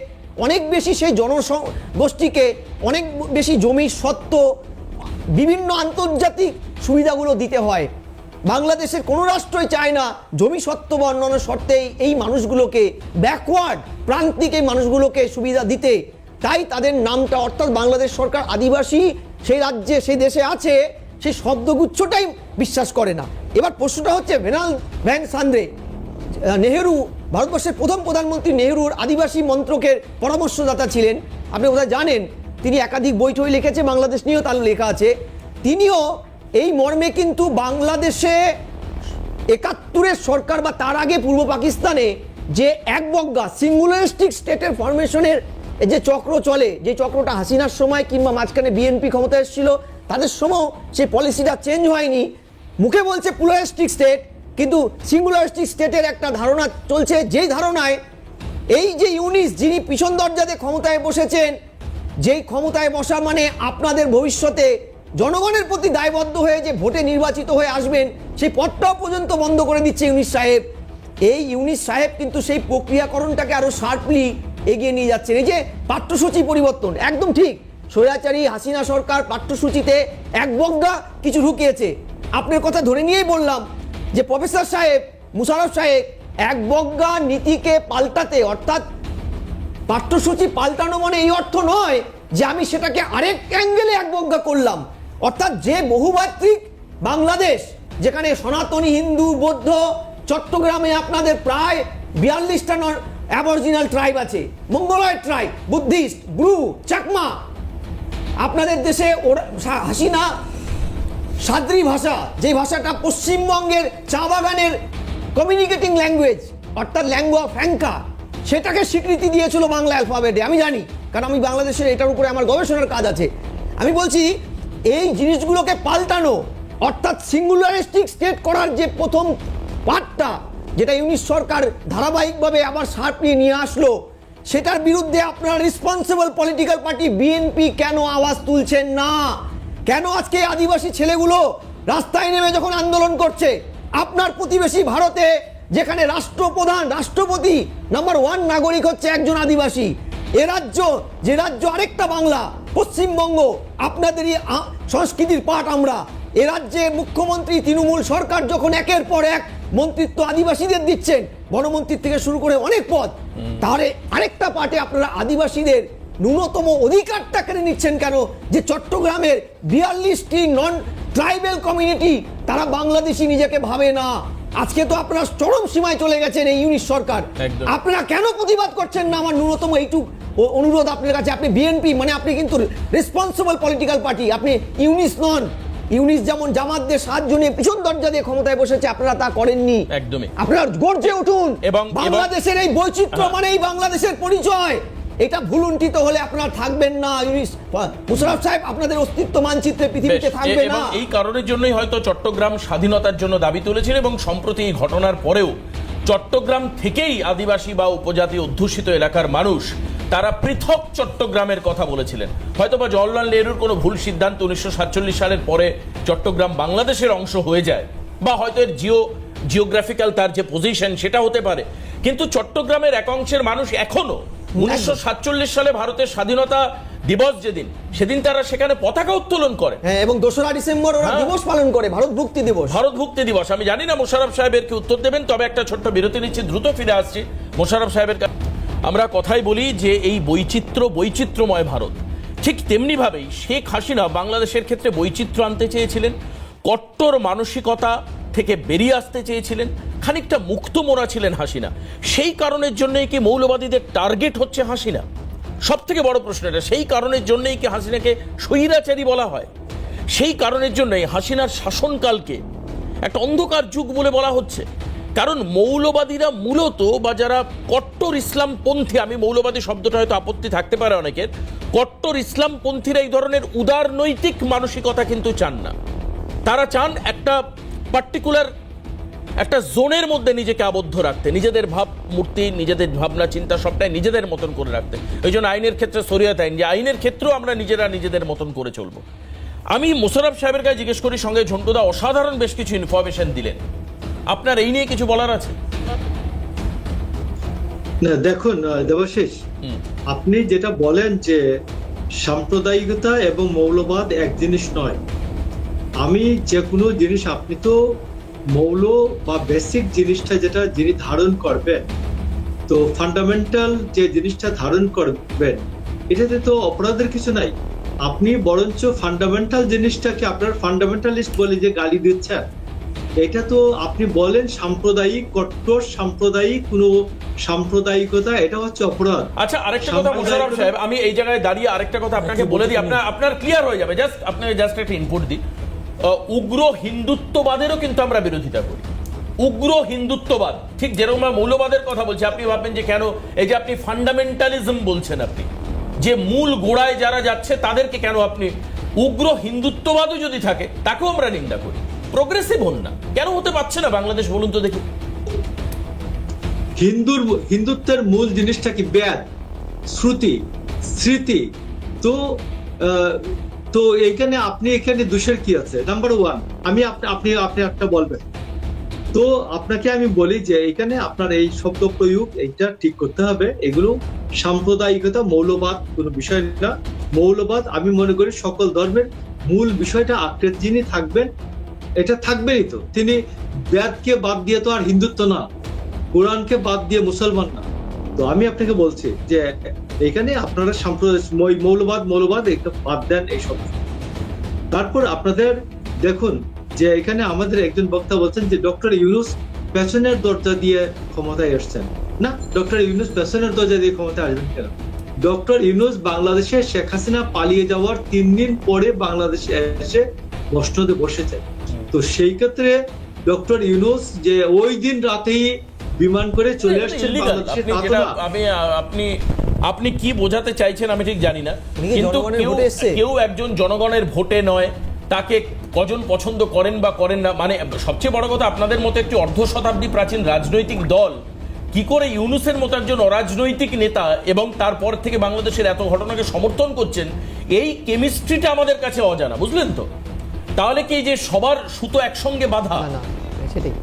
অনেক বেশি সেই জনগোষ্ঠীকে অনেক বেশি জমি সত্ত্ব, বিভিন্ন আন্তর্জাতিক সুবিধাগুলো দিতে হয়। বাংলাদেশের কোনো রাষ্ট্রই চায় না জমি সত্ত্ব বা অন্যান্য শর্তেই এই মানুষগুলোকে, ব্যাকওয়ার্ড প্রান্তিক এই মানুষগুলোকে সুবিধা দিতে। তাই তাদের নামটা, অর্থাৎ বাংলাদেশ সরকার আদিবাসী সেই রাজ্যে, সেই দেশে আছে, সেই শব্দগুচ্ছটাই বিশ্বাস করে না। এবার প্রশ্নটা হচ্ছে, ভেনাল ভ্যান সান্দ্রে, নেহেরু, ভারতবর্ষের প্রথম প্রধানমন্ত্রী নেহেরুর আদিবাসী মন্ত্রকের পরামর্শদাতা ছিলেন, আপনি বোধহয় জানেন। তিনি একাধিক বই টই লিখেছে, বাংলাদেশ নিয়েও তার লেখা আছে। তিনিও এই মর্মে কিন্তু বাংলাদেশে 71-এর সরকার বা তার আগে পূর্ব পাকিস্তানে যে একবজ্ঞা সিঙ্গুলারিস্টিক স্টেটের ফরমেশনের যে চক্র চলে, যে চক্রটা হাসিনার সময় কিংবা মাঝখানে বিএনপি ক্ষমতায় এসেছিল, তাদের সময় সেই পলিসিটা চেঞ্জ হয়নি। মুখে বলছে প্লুরালিস্টিক স্টেট, কিন্তু সিঙ্গুলারিস্টিক স্টেটের একটা ধারণা চলছে, যেই ধারণায় এই যে ইউনিস, যিনি পিছন দরজাতে ক্ষমতায় বসেছেন, যেই ক্ষমতায় বসা মানে আপনাদের ভবিষ্যতে জনগণের প্রতি দায়বদ্ধ হয়ে যে ভোটে নির্বাচিত হয়ে আসবেন, সেই পথটাও পর্যন্ত বন্ধ করে দিচ্ছে ইউনিস সাহেব। এই ইউনিস সাহেব কিন্তু সেই প্রক্রিয়াকরণটাকে আরো শার্পলি এগিয়ে নিয়ে যাচ্ছেন। এই যে পাঠ্যসূচি পরিবর্তন, একদম ঠিক, স্বৈরাচারী হাসিনা সরকার পাঠ্যসূচিতে একবজ্ঞা কিছু ঢুকিয়েছে। আপনার কথা ধরে নিয়েই বললাম যে প্রফেসর সাহেব, মুশাররফ সাহেব, একবজ্ঞা নীতিকে পাল্টাতে, অর্থাৎ পাঠ্যসূচি পাল্টানো মানে এই অর্থ নয় যে আমি সেটাকে আরেক অ্যাঙ্গেলে একবজ্ঞা করলাম। অর্থাৎ যে বহুমাত্রিক বাংলাদেশ, যেখানে সনাতনী, হিন্দু, বৌদ্ধ, চট্টগ্রামে আপনাদের প্রায় 42টা অ্যাবরিজিনাল ট্রাইব আছে, Mongoloid tribe, Buddhist, Bru, Chakma. আপনাদের দেশে হাসিনা সাদ্রি ভাষা, যে ভাষাটা পশ্চিমবঙ্গের চা বাগানের কমিউনিকেটিং ল্যাঙ্গুয়েজ, অর্থাৎ ল্যাঙ্গুয়া ফ্র্যাঙ্কা, সেটাকে স্বীকৃতি দিয়েছিল বাংলা অ্যালফাবেটে। আমি জানি, কারণ আমি বাংলাদেশের এটার উপরে আমার গবেষণার কাজ আছে। আমি বলছি এই জিনিসগুলোকে পাল্টানো, অর্থাৎ সিঙ্গুলারিস্টিক স্টেট করার যে প্রথম পার্টটা, যেটা ইউনিশ সরকার ধারাবাহিকভাবে আবার সার্পিয়ে নিয়ে আসলো, সেটার বিরুদ্ধে আপনারা রেসপন্সিবল পলিটিক্যাল পার্টি বিএনপি কেন আওয়াজ তুলছেন না? কেন আজকে আদিবাসী ছেলেগুলো রাস্তায় নেমে যখন আন্দোলন করছে? আপনার প্রতিবেশী ভারতে, যেখানে রাষ্ট্রপ্রধান, রাষ্ট্রপতি নাম্বার 1 নাগরিক হচ্ছে একজন আদিবাসী, এ রাজ্য, যে রাজ্য আরেকটা বাংলা, পশ্চিমবঙ্গ, আপনাদেরই সংস্কৃতির পাঠ আমরা। এ রাজ্যে মুখ্যমন্ত্রী তৃণমূল সরকার যখন একের পর এক মন্ত্রিত্ব আদিবাসীদের দিচ্ছেন, বনমন্ত্রী থেকে শুরু করে অনেক পদ, তাহলে আরেকটা পার্টে আপনারা আদিবাসীদের ন্যূনতম অধিকারটা কেড়ে নিচ্ছেন কেন? যে চট্টগ্রামের 42টি নন ট্রাইবেল কমিউনিটি, তারা বাংলাদেশি নিজেকে ভাবে না। আজকে তো আপনারা চরম সীমায় চলে গেছেন এই ইউনিশ সরকার। আপনারা কেন প্রতিবাদ করছেন না? আমার ন্যূনতম এইটুক অনুরোধ আপনার কাছে। আপনি বিএনপি মানে আপনি কিন্তু রেসপন্সিবল পলিটিক্যাল পার্টি, আপনি ইউনিশ নন। ইউনিশ যেমন জামাতদের 7 জনে পিছন দরজা দিয়ে ক্ষমতায় বসেছে, আপনারা তা করেননি। একদমই। আপনারা গর্জে উঠুন। এবং বাংলাদেশের এই বৈচিত্র্য মানেই বাংলাদেশের পরিচয়। এটা ভুলুণ্ঠিত হলে আপনারা থাকবেন না। ইউনিশ মুশাররফ সাহেব, আপনাদের অস্তিত্ব মানচিত্রে পৃথিবীতে থাকবে না। এই কারণের জন্যই হয়তো চট্টগ্রাম স্বাধীনতার জন্য দাবি তুলেছিল, এবং সম্প্রতি এই ঘটনার পরেও চট্টগ্রাম থেকেই আদিবাসী বা উপজাতি অধ্যুষিত এলাকার মানুষ তারা পৃথক চট্টগ্রামের কথা বলেছিলেন। হয়তোবা জওহরলাল নেহরুর কোনো ভুল সিদ্ধান্ত 1947 সালের পরে চট্টগ্রাম বাংলাদেশের অংশ হয়ে যায়, বা হয়তো এর জিওগ্রাফিক্যাল তার যে পজিশন সেটা হতে পারে, কিন্তু চট্টগ্রামের এক অংশের মানুষ এখনো 1947 সালে ভারতের স্বাধীনতা দিবস যেদিন, সেদিন তারা সেখানে পতাকা উত্তোলন করে। হ্যাঁ, এবং 2রা ডিসেম্বর ওরা দিবস পালন করে, ভারত ভুক্তি দিবস। ভারত ভুক্তি দিবস। আমি জানি না মোশাররফ সাহেবের কি উত্তর দেবেন, তবে একটা ছোট্ট বিরতি নিচ্ছি, দ্রুত ফিরে আসছি মোশাররফ সাহেবের কাছে। আমরা কথাই বলি যে এই বৈচিত্র্যময় ভারত, ঠিক তেমনি ভাবেই শেখ হাসিনা বাংলাদেশের ক্ষেত্রে বৈচিত্র্য আনতে চেয়েছিলেন, কট্টর মানসিকতা থেকে বেরিয়ে আসতে চেয়েছিলেন, খানিকটা মুক্ত মোড়া ছিলেন হাসিনা। সেই কারণের জন্যই কি মৌলবাদীদের টার্গেট হচ্ছে হাসিনা? সব থেকে বড় প্রশ্ন এটা। সেই কারণের জন্যই কি হাসিনাকে স্বৈরাচারী বলা হয়? সেই কারণের জন্যই হাসিনার শাসনকালকে একটা অন্ধকার যুগ বলে বলা হচ্ছে। কারণ মৌলবাদীরা মূলত, বা যারা কট্টর ইসলামপন্থী, আমি মৌলবাদী শব্দটা হয়তো আপত্তি থাকতে পারে অনেকের, কট্টর ইসলামপন্থীরা এই ধরনের উদারনৈতিক মানসিকতা কিন্তু চান না। তারা চান একটা পার্টিকুলার একটা জোনের মধ্যে নিজেকে আবদ্ধ রাখতে, নিজেদের ভাবমূর্তি, নিজেদের ভাবনা চিন্তা সবটাই নিজেদের মতন করে রাখতে। ওই জন্য আইনের ক্ষেত্রে শরিয়ত আইন, যে আইনের ক্ষেত্রেও আমরা নিজেরা নিজেদের মতন করে চলবো। আমি মোশাররফ সাহেবের কাছে জিজ্ঞেস করি, সঙ্গে ঝন্টুদা অসাধারণ বেশ কিছু ইনফরমেশন দিলেন, আপনার এই নিয়ে কিছু বলার আছে? না, দেখুন দেবাশিস, আপনি যেটা বলেন যে সাম্প্রদায়িকতা এবং মৌলবাদ এক জিনিস নয়। আমি যে কোনো জিনিস, আপনি তো মৌল বা বেসিক জিনিসটা যেটা যিনি ধারণ করবেন, তো ফান্ডামেন্টাল যে জিনিসটা ধারণ করবেন, এটাতে তো অপরাধের কিছু নাই। আপনি বরঞ্চ ফান্ডামেন্টাল জিনিসটাকে আপনার ফান্ডামেন্টালিস্ট বলে যে গালি দিচ্ছেন, এটা তো আপনি বলেন সাম্প্রদায়িক, কট্টর সাম্প্রদায়িক কোনো সাম্প্রদায়িকতা, এটা হচ্ছে অপরাধ। আচ্ছা, আরেকটা কথা মোশাররফ সাহেব, আমি এই জায়গায় দাঁড়িয়ে আরেকটা কথা আপনাকে বলে দিই, আপনার ক্লিয়ার হয়ে যাবে। আপনাকে একটা ইনপুট দিই। উগ্র হিন্দুত্ববাদেরও কিন্তু আমরা বিরোধিতা করি। উগ্র হিন্দুত্ববাদ, ঠিক যেরকম মৌলবাদের কথা বলছি, আপনি ভাববেন যে কেন এই যে আপনি ফান্ডামেন্টালিজম বলছেন, আপনি যে মূল গোড়ায় যারা যাচ্ছে তাদেরকে কেন আপনি, উগ্র হিন্দুত্ববাদও যদি থাকে তাকেও আমরা নিন্দা করি। প্রোগ্রেসিভ হন না, কেন হতে পারছে না বাংলাদেশ, বলুন তো দেখি। হিন্দুত্বের মূল জিনিসটা কি? বেদ, শ্রুতি, স্মৃতি। তো এখানে এখানে দোষের কি আছে? নাম্বার 1, আপনি একটা বলবেন। তো আপনাকে আমি বলি যে এখানে আপনার এই শব্দ প্রয়োগ এইটা ঠিক করতে হবে। এগুলো সাম্প্রদায়িকতা, মৌলবাদ কোনো বিষয় না। মৌলবাদ আমি মনে করি সকল ধর্মের মূল বিষয়টা আঁকড়ে যিনি থাকবেন, এটা থাকবেনই। তো তিনি বেদকে বাদ দিয়ে তো আর হিন্দুত্ব না, কোরআনকে বাদ দিয়ে মুসলমান না। তো আমি আপনাকে বলছি যে এখানে আপনারা মৌলবাদ এটা বাদ দেন এইসব। তারপর আপনাদের দেখুন যে এখানে আমাদের একজন বক্তা বলছেন যে ডক্টর ইউনূস পেছনের দরজা দিয়ে ক্ষমতায় এসছেন। না, ডক্টর ইউনূস পেছনের দরজা দিয়ে ক্ষমতায় আসবেন কেন? ডক্টর ইউনূস বাংলাদেশে শেখ হাসিনা পালিয়ে যাওয়ার 3 দিন পরে বাংলাদেশে এসে মসনদে বসেছেন। তো সেই ক্ষেত্রে ডক্টর ইউনূস যে ওই দিন রাতেই বিমান করে চলে আসছেন বাংলাদেশে, তা তো না। আপনি কি বোঝাতে চাইছেন আমি ঠিক জানি না, উনি কি কিন্তু জনগণের ভোটে এসছে? কেউ একজন জনগণের ভোটে নয়, তাকে কজন পছন্দ করেন বা করেন না, মানে সবচেয়ে বড় কথা আপনাদের মতো একটি অর্ধ শতাব্দী প্রাচীন রাজনৈতিক দল কি করে ইউনূসের মতো একজন অরাজনৈতিক নেতা এবং তারপর থেকে বাংলাদেশের এত ঘটনাকে সমর্থন করছেন, এই কেমিস্ট্রিটা আমাদের কাছে অজানা, বুঝলেন তো? তাহলে কি যে সবার সুতো একসঙ্গে বাঁধা? না সেটাই।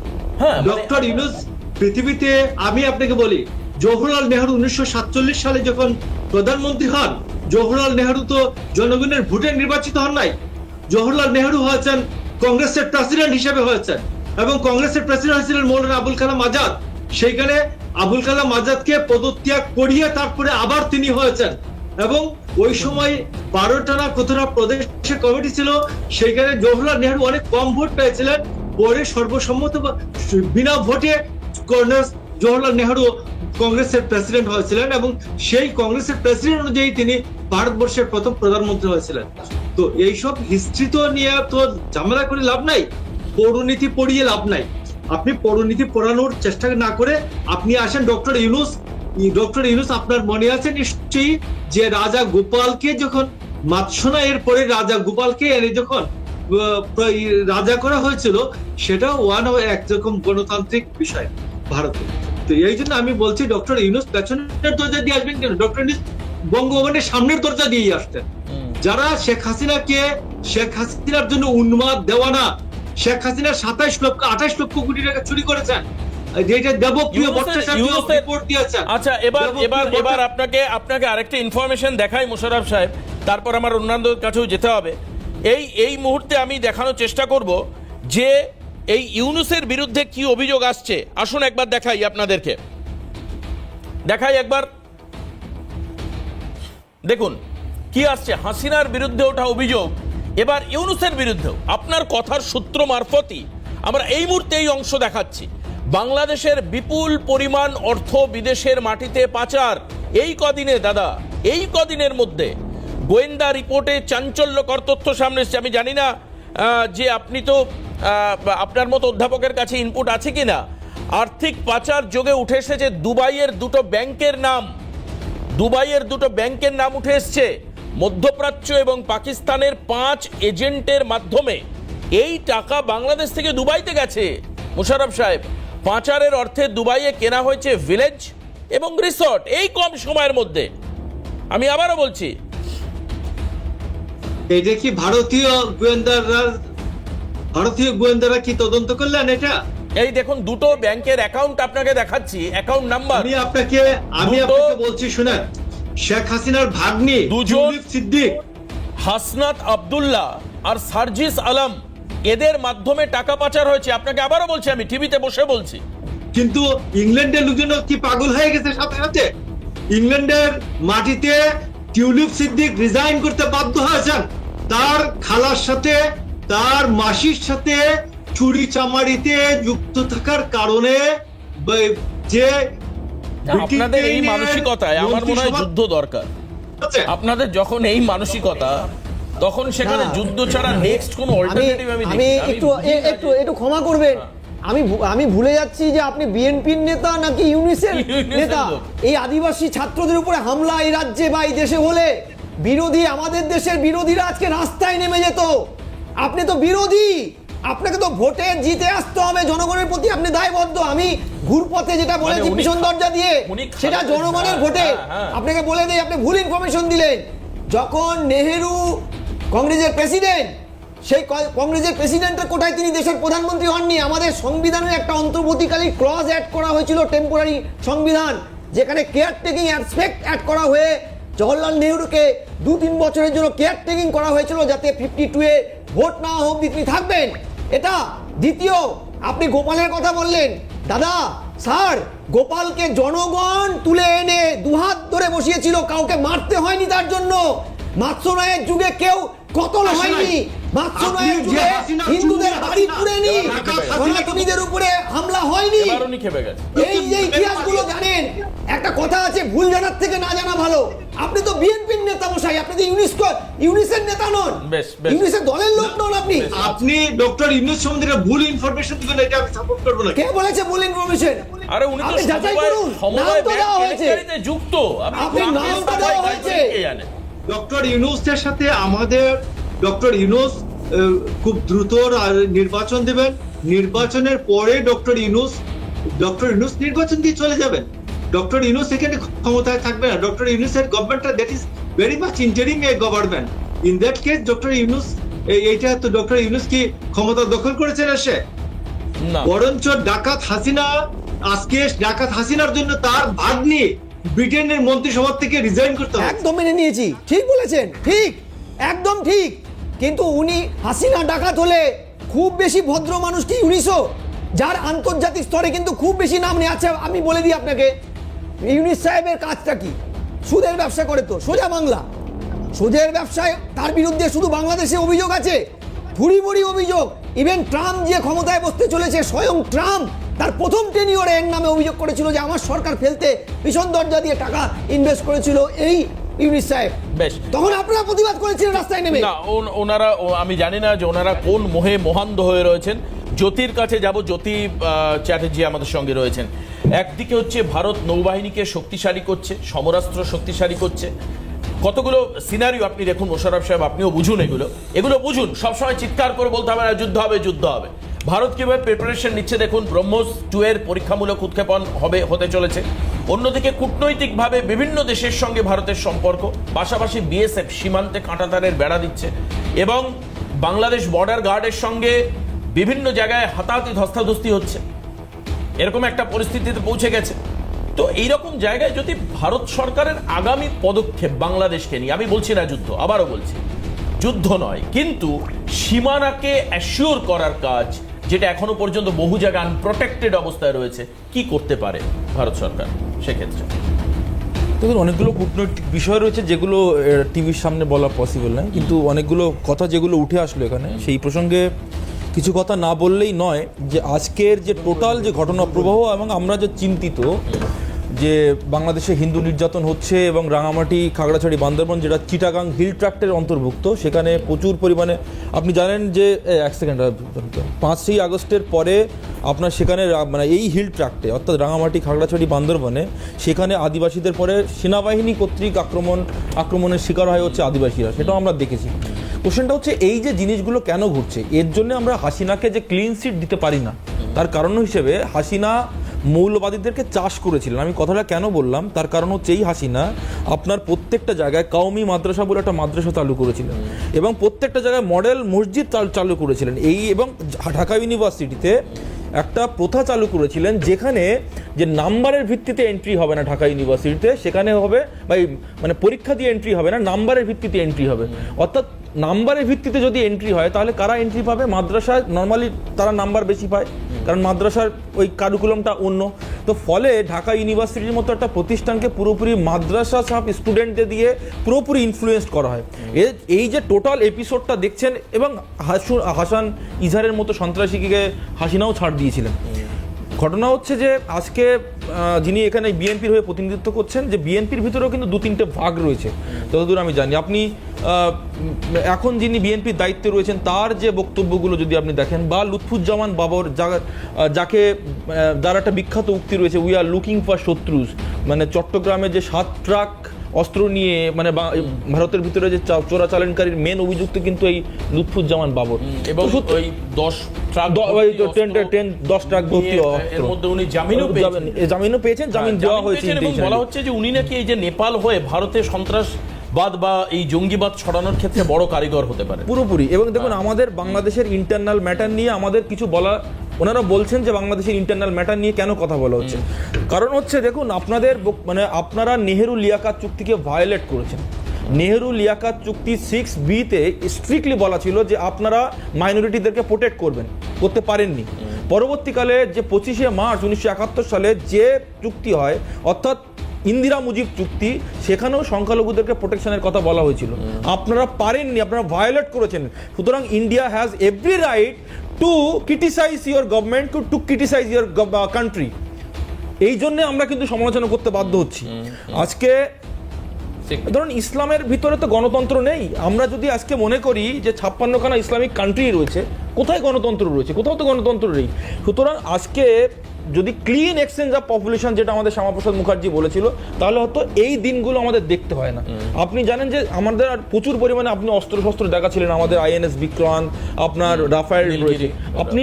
হ্যাঁ, ডক্টর ইউনূস পৃথিবীতে, আমি আপনাকে বলি, জওহরলাল নেহরু 1947 সালে যখন প্রধানমন্ত্রী হন, জওহরলাল নেহরু তো জনগণের ভোটে নির্বাচিত হন নাই। জওহরলাল নেহরু হয়েছেন কংগ্রেসের প্রেসিডেন্ট হিসেবে হয়েছেন, এবং কংগ্রেসের প্রেসিডেন্ট হয়েছিলেন মৌলানা আবুল কালাম আজাদ। সেইখানে আবুল কালাম আজাদকে পদত্যাগ করিয়ে তারপরে আবার তিনি হয়েছেন, এবং ওই সময় 12টা না কতটা প্রদেশের কমিটি ছিল, সেইখানে জওহরলাল নেহরু অনেক কম ভোট পেয়েছিলেন। পরে সর্বসম্মত বিনা ভোটে জওহরলাল নেহরু কংগ্রেসের প্রেসিডেন্ট হয়েছিলেন, এবং সেই কংগ্রেসের প্রেসিডেন্ট অনুযায়ী তিনি ভারতবর্ষের প্রথম প্রধানমন্ত্রী হয়েছিলেন। তো এইসব হিস্ট্রি তো নিয়ে তো ঝামেলা করে লাভ নাই, পৌরনীতি পড়িয়ে লাভ নাই। আপনি পৌরনীতি পড়ানোর চেষ্টা না করে আপনি আসেন ডক্টর ইউনূস। ডক্টর ইউনূস, আপনার মনে আছে নিশ্চয়ই যে রাজা গোপালকে যখন মাৎসনা, এর পরে রাজা গোপালকে এনে যখন রাজা করা হয়েছিল, সেটা একরকম গণতান্ত্রিক বিষয় ভারতে। তো এই জন্য আমি বলছি ডক্টর ইউনূস পেছনের দরজা দিয়ে আসবেন কেন? ডক্টর ইউনূস বঙ্গভবনের সামনের দরজা দিয়েই আসতেন। যারা শেখ হাসিনার জন্য উন্মাদ দেওয়ানা, শেখ হাসিনা 28 লক্ষ কোটি টাকা চুরি করেছেন, যেটা দেবপ্রিয় ভট্টাচার্য রিপোর্ট দিয়েছেন। আচ্ছা, এবার আপনাকে আরেকটা ইনফরমেশন দেখাই মোশাররফ সাহেব, তারপর আমার অন্যান্যদের কাছেও যেতে হবে। এই মুহূর্তে আমি দেখানোর চেষ্টা করব যে এই ইউনূসের বিরুদ্ধে কি অভিযোগ আসছে। আসুন একবার দেখাই আপনাদেরকে, একবার দেখুন কি আসছে। হাসিনার বিরুদ্ধে ওঠা অভিযোগ এবার ইউনূসের বিরুদ্ধেও। আপনার কথার সূত্র মারফতই আমরা এই মুহূর্তে এই অংশ দেখাচ্ছি। বাংলাদেশের বিপুল পরিমাণ অর্থ বিদেশের মাটিতে পাচার এই কদিনে, দাদা এই কদিনের মধ্যে গোয়েন্দা রিপোর্টে চাঞ্চল্যকর তথ্য সামনে এসেছে। আমি জানি না যে আপনি তো আপনার মতো অধ্যাপকের কাছে ইনপুট আছে কিনা। আর্থিক পাচার যোগে উঠে এসেছে দুবাইয়ের দুটো ব্যাংকের নাম উঠে এসছে। মধ্যপ্রাচ্য এবং পাকিস্তানের 5 এজেন্টের মাধ্যমে এই টাকা বাংলাদেশ থেকে দুবাইতে গেছে। মোশাররফ সাহেব, পাচারের অর্থে দুবাইয়ে কেনা হয়েছে ভিলেজ এবং রিসর্ট এই কম সময়ের মধ্যে। আমি আবারও বলছি, এটা কি ভারতীয় গোয়েন্দারা কি তদন্ত করলেন? এটা এই দেখুন দুটো ব্যাংকের অ্যাকাউন্ট আপনাকে দেখাচ্ছি, অ্যাকাউন্ট নাম্বার। আমি আপনাকে বলছি শুনেন, শেখ হাসিনার ভাগ্নি টিউলিপ সিদ্দিক, হাসনাত আব্দুল্লাহ আর সার্জিস আলম, এদের মাধ্যমে টাকা পাচার হয়েছে। আপনাকে আবারও বলছি, আমি টিভিতে বসে বলছি। কিন্তু ইংল্যান্ডের লোকজন কি পাগল হয়ে গেছে? সাথে সাথে ইংল্যান্ডের মাটিতে টিউলিপ সিদ্দিক রিজাইন করতে বাধ্য হয়েছেন তার খালার সাথে, তার মাসির সাথে চুরি চামারিতে যুক্ত থাকার কারণে। যে আপনাদের এই মানসিকতায় আমার মনে হয় যুদ্ধ দরকার। আপনাদের যখন এই মানসিকতা, তখন সেখানে যুদ্ধ ছাড়া নেক্সট কোনো অল্টারনেটিভ আমি একটু ক্ষমা করবেন, আমি ভুলে যাচ্ছি যে আপনি বিএনপির নেতা নাকি ইউনিসের নেতা। এই আদিবাসী ছাত্রদের উপরে হামলা এই রাজ্যে বা এই দেশে হলে বিরোধী, আমাদের দেশের বিরোধীরা আজকে রাস্তায় নেমে যেত। আপনি তো বিরোধী, আপনাকে তো ভোটে জিতে আসতে হবে, জনগণের প্রতি আপনি দায়বদ্ধ। আমি ঘুরপথে যেটা বলেছি পিছন দরজা দিয়ে, সেটা জনগণের ভোটে। আপনাকে বলে দেই, আপনি ভুল ইনফরমেশন দিলেন। যখন নেহেরু কংগ্রেসের প্রেসিডেন্ট, সেই কংগ্রেসের প্রেসিডেন্টের কোটায় তিনি দেশের প্রধানমন্ত্রী হননি। আমাদের সংবিধানের একটা অন্তর্বর্তীকালীন ক্লজ অ্যাড করা হয়েছিল, টেম্পোরারি সংবিধান, যেখানে কেয়ারটেকিং অ্যাসপেক্ট অ্যাড করা হয়ে জওহরলাল নেহরুকে 2-3 বছরের জন্য কেয়ারটেকিং করা হয়েছিল, যাতে 52-এ ভোট না অবধি তিনি থাকবেন। এটা দ্বিতীয়। আপনি গোপালের কথা বললেন, দাদা স্যার, গোপালকে জনগণ তুলে এনে দুহাত ধরে বসিয়েছিল, কাউকে মারতে হয়নি তার জন্য। মাৎসরায়ের যুগে কেউ কতল হয়নি, মাৎসরায়ের যুগে হিন্দুদের বাড়ি পুড়েনি, সনাতনীদের উপরে হামলা হয়নি। এই যে যে ইতিহাসগুলো জানেন, একটা কথা আছে, ভুল জানার থেকে না জানা ভালো। আপনি তো বিএনপির নেতা মশাই, আপনি তো ইউনিসের নেতা নন, বেশ, বেশ। ইউনিসের দলের লোক নন আপনি। আপনি ডক্টর ইউনূস সম্বন্ধে ভুল ইনফরমেশন দিবেন, এটা আমি সাপোর্ট করব না। কে বলেছে ভুল ইনফরমেশন? আরে উনি তো আপনি যাচাই করুন, নাম সমবায় তো ব্যাংক দেওয়া হয়েছে, কেলেঙ্কারিতে যুক্ত। আপনি নাম তো দেওয়া হয়েছে। কে জানে? ডক্টর ইউনূসের সাথে আমাদের ডক্টর ইউনূস খুব দ্রুত নির্বাচন দেবেন। নির্বাচনের পরে ডক্টর ইউনূস নির্বাচন দিয়ে চলে যাবেন। ডক্টর ইউনূস এখানে ক্ষমতায় থাকবে না। ডক্টর ইউনূসের গভর্নমেন্টটা that is very much interim a government. In that case doctor Yunus, এইটা তো ডক্টর ইউনূস কি ক্ষমতা দখল করেছেন এসে? না, বরঞ্চ ডাকাত হাসিনার জন্য তার ভাগ্নি ব্রিটেনের মন্ত্রিসভা থেকে রিজাইন করতে হবে। একদম মেনে নিয়েছি, ঠিক বলেছেন, ঠিক, একদম ঠিক। কিন্তু উনি হাসিনা ডাকাত হলে খুব বেশি ভদ্র মানুষ কি ইউনিসও, যার আন্তর্জাতিক স্তরে কিন্তু খুব বেশি নাম নেই। আচ্ছা আমি বলে দিই আপনাকে, ইউনিস সাহেবের কাজটা কি? সুদের ব্যবসা করে, তো সোজা বাংলা, সুদের ব্যবসায় তার বিরুদ্ধে শুধু বাংলাদেশে অভিযোগ আছে, ভুরি ভুরি অভিযোগ। ইভেন ট্রাম্প যে ক্ষমতায় বসতে চলেছে, স্বয়ং ট্রাম্প তার প্রথম টেনিওরে এর নামে অভিযোগ করেছিল যে আমার সরকার ফেলতে ভীষণ দরজা দিয়ে টাকা ইনভেস্ট করেছিল এই ইউনিস সাহেব। বেশ। তখন আপনারা প্রতিবাদ করেছিলেন রাস্তায় নেমে। না, ওনারা আমি জানি না যে ওনারা কোন মোহে মহান্ধ হয়ে রয়েছেন। জ্যোতির কাছে যাব, জ্যোতি চ্যাটার্জি আমাদের সঙ্গে রয়েছেন। একদিকে হচ্ছে ভারত নৌবাহিনীকে শক্তিশালী করছে, সমরাস্ত্র শক্তিশালী করছে, কতগুলো সিনারিও আপনি দেখুন। মোশাররফ সাহেব, আপনিও বুঝুন, এগুলো বুঝুন। সবসময় চিৎকার করে বলতে হবে না যুদ্ধ হবে, যুদ্ধ হবে। ভারত কিভাবে প্রিপারেশন নিচ্ছে দেখুন। ব্রহ্মোস 2 এর পরীক্ষামূলক উৎক্ষেপণ হতে চলেছে। অন্যদিকে কূটনৈতিকভাবে বিভিন্ন দেশের সঙ্গে ভারতের সম্পর্ক, পাশাপাশি বিএসএফ সীমান্তে কাঁটাতারের বেড়া দিচ্ছে, এবং বাংলাদেশ বর্ডার গার্ডের সঙ্গে বিভিন্ন জায়গায় হাতাহাতি ধস্তাধস্তি হচ্ছে। এরকম একটা পরিস্থিতিতে পৌঁছে গেছে। তো এইরকম জায়গায় যদি ভারত সরকারের আগামী পদক্ষেপ বাংলাদেশকে নিয়ে, আমি বলছি না যুদ্ধ, আবারও বলছি যুদ্ধ নয়, কিন্তু সীমানাকে অ্যাসিওর করার কাজ, যেটা এখনো পর্যন্ত বহু জায়গায় আনপ্রোটেক্টেড অবস্থায় রয়েছে, কি করতে পারে ভারত সরকার সেক্ষেত্রে? দেখুন, অনেকগুলো কূটনৈতিক বিষয় রয়েছে যেগুলো টিভির সামনে বলা পসিবল নয়, কিন্তু অনেকগুলো কথা যেগুলো উঠে আসলো এখানে, সেই প্রসঙ্গে কিছু কথা না বললেই নয়। যে আজকের যে টোটাল যে ঘটনা প্রবাহ, এবং আমরা যে চিন্তিত যে বাংলাদেশে হিন্দু নির্যাতন হচ্ছে, এবং রাঙামাটি, খাগড়াছড়ি, বান্দরবান, যেটা চিটাগাং হিল ট্র্যাক্টের অন্তর্ভুক্ত, সেখানে প্রচুর পরিমাণে আপনি জানেন যে 5ই আগস্টের পরে আপনার সেখানে মানে এই হিল ট্র্যাক্টে, অর্থাৎ রাঙামাটি, খাগড়াছড়ি, বান্দরবানে, সেখানে আদিবাসীদের পরে সেনাবাহিনী কর্তৃক আক্রমণের শিকার হয় হচ্ছে আদিবাসীরা। সেটাও আমরা দেখেছি। কোশ্চেনটা হচ্ছে এই যে জিনিসগুলো কেন ঘটছে, এর জন্য আমরা হাসিনাকে যে ক্লিন সিট দিতে পারি না, তার কারণ হিসেবে হাসিনা মৌলবাদীদেরকে চাষ করেছিলেন। আমি কথাটা কেন বললাম, তার কারণ হচ্ছে এই হাসিনা আপনার প্রত্যেকটা জায়গায় কওমি মাদ্রাসা বলে একটা মাদ্রাসা চালু করেছিলেন, এবং প্রত্যেকটা জায়গায় মডেল মসজিদ চালু করেছিলেন। এবং ঢাকা ইউনিভার্সিটিতে একটা প্রথা চালু করেছিলেন যেখানে যে নাম্বারের ভিত্তিতে এন্ট্রি হবে না ঢাকা ইউনিভার্সিটিতে, সেখানে হবে মানে পরীক্ষা দিয়ে এন্ট্রি হবে না, নাম্বারের ভিত্তিতে এন্ট্রি হবে। অর্থাৎ নাম্বারের ভিত্তিতে যদি এন্ট্রি হয় তাহলে কারা এন্ট্রি পাবে? মাদ্রাসায় নর্মালি তারা নাম্বার বেশি পায়, কারণ মাদ্রাসার ওই কারিকুলামটা অন্য। তো ফলে ঢাকা ইউনিভার্সিটির মতো একটা প্রতিষ্ঠানকে পুরোপুরি মাদ্রাসা সব স্টুডেন্টদের দিয়ে পুরোপুরি ইনফ্লুয়েন্স করা হয়। এই যে টোটাল এপিসোডটা দেখছেন, এবং হাসান ইজহারের মতো সন্ত্রাসীকে হাসিনাও ছাড় দিয়েছিলেন। ঘটনা হচ্ছে যে আজকে যিনি এখানে বিএনপির হয়ে প্রতিনিধিত্ব করছেন, যে বিএনপির ভিতরেও কিন্তু 2-3টে ভাগ রয়েছে যতদূর আমি জানি। আপনি এখন যিনি বিএনপির দায়িত্বে রয়েছেন তার যে বক্তব্যগুলো যদি আপনি দেখেন, বা লুৎফুজ্জামান বাবর, যার একটা বিখ্যাত উক্তি রয়েছে, উই আর লুকিং ফর শত্রুস, মানে চট্টগ্রামে যে 7 ট্রাক অস্ত্র নিয়ে মানে ভারতের ভিতরে যে চোরাচালানকারীর মেন অভিযুক্ত কিন্তু এই লুৎফুজ্জামান বাবর, এবং ওই 10 ট্রাক ভর্তি এর মধ্যে উনি জামিনও পেয়েছেন, জামিন দেওয়া হয়েছে। বলা হচ্ছে যে উনি নাকি এই যে নেপাল হয়ে ভারতে সন্ত্রাসবাদ বা এই জঙ্গিবাদ ছড়ানোর ক্ষেত্রে বড় কারিগর হতে পারে পুরোপুরি। এবং দেখুন, আমাদের বাংলাদেশের ইন্টারনাল ম্যাটার নিয়ে আমাদের কিছু বলা, ওনারা বলছেন যে বাংলাদেশের ইন্টারনাল ম্যাটার নিয়ে কেন কথা বলা হচ্ছে, কারণ হচ্ছে দেখুন, আপনারা নেহেরু লিয়াকাত চুক্তিকে ভায়োলেট করেছেন। নেহেরু লিয়াকাত চুক্তি 6B-তে স্ট্রিক্টলি বলা ছিল যে আপনারা মাইনরিটিদেরকে প্রোটেক্ট করতে পারেননি। পরবর্তীকালে যে 25শে মার্চ 1971 সালে যে চুক্তি হয়, অর্থাৎ ইন্দিরা মুজিব চুক্তি, সেখানেও সংখ্যালঘুদেরকে প্রোটেকশনের কথা বলা হয়েছিল। আপনারা পারেননি, আপনারা ভায়োলেট করেছেন। সুতরাং India has every right to criticise your government, to criticise your country. এই জন্য আমরা কিন্তু সমালোচনা করতে বাধ্য হচ্ছি। আজকে ধরুন ইসলামের ভিতরে তো গণতন্ত্র নেই। আমরা যদি আজকে মনে করি যে 56খানা ইসলামিক কান্ট্রি রয়েছে, কোথায় গণতন্ত্র রয়েছে? কোথাও তো গণতন্ত্র নেই। সুতরাং আজকে যদি ক্লিন এক্সচেঞ্জ অফ পপুলেশন, যেটা আমাদের শ্যামাপ্রসাদ মুখার্জি বলেছিল, তাহলে হয়তো এই দিনগুলো আমাদের দেখতে হয় না। আপনি জানেন যে আমাদের আর প্রচুর পরিমাণে আপনি অস্ত্র দেখাচ্ছিলেন, আমাদের আইএনএস বিক্রান্ত, আপনার রাফায়েল রয়েছে। আপনি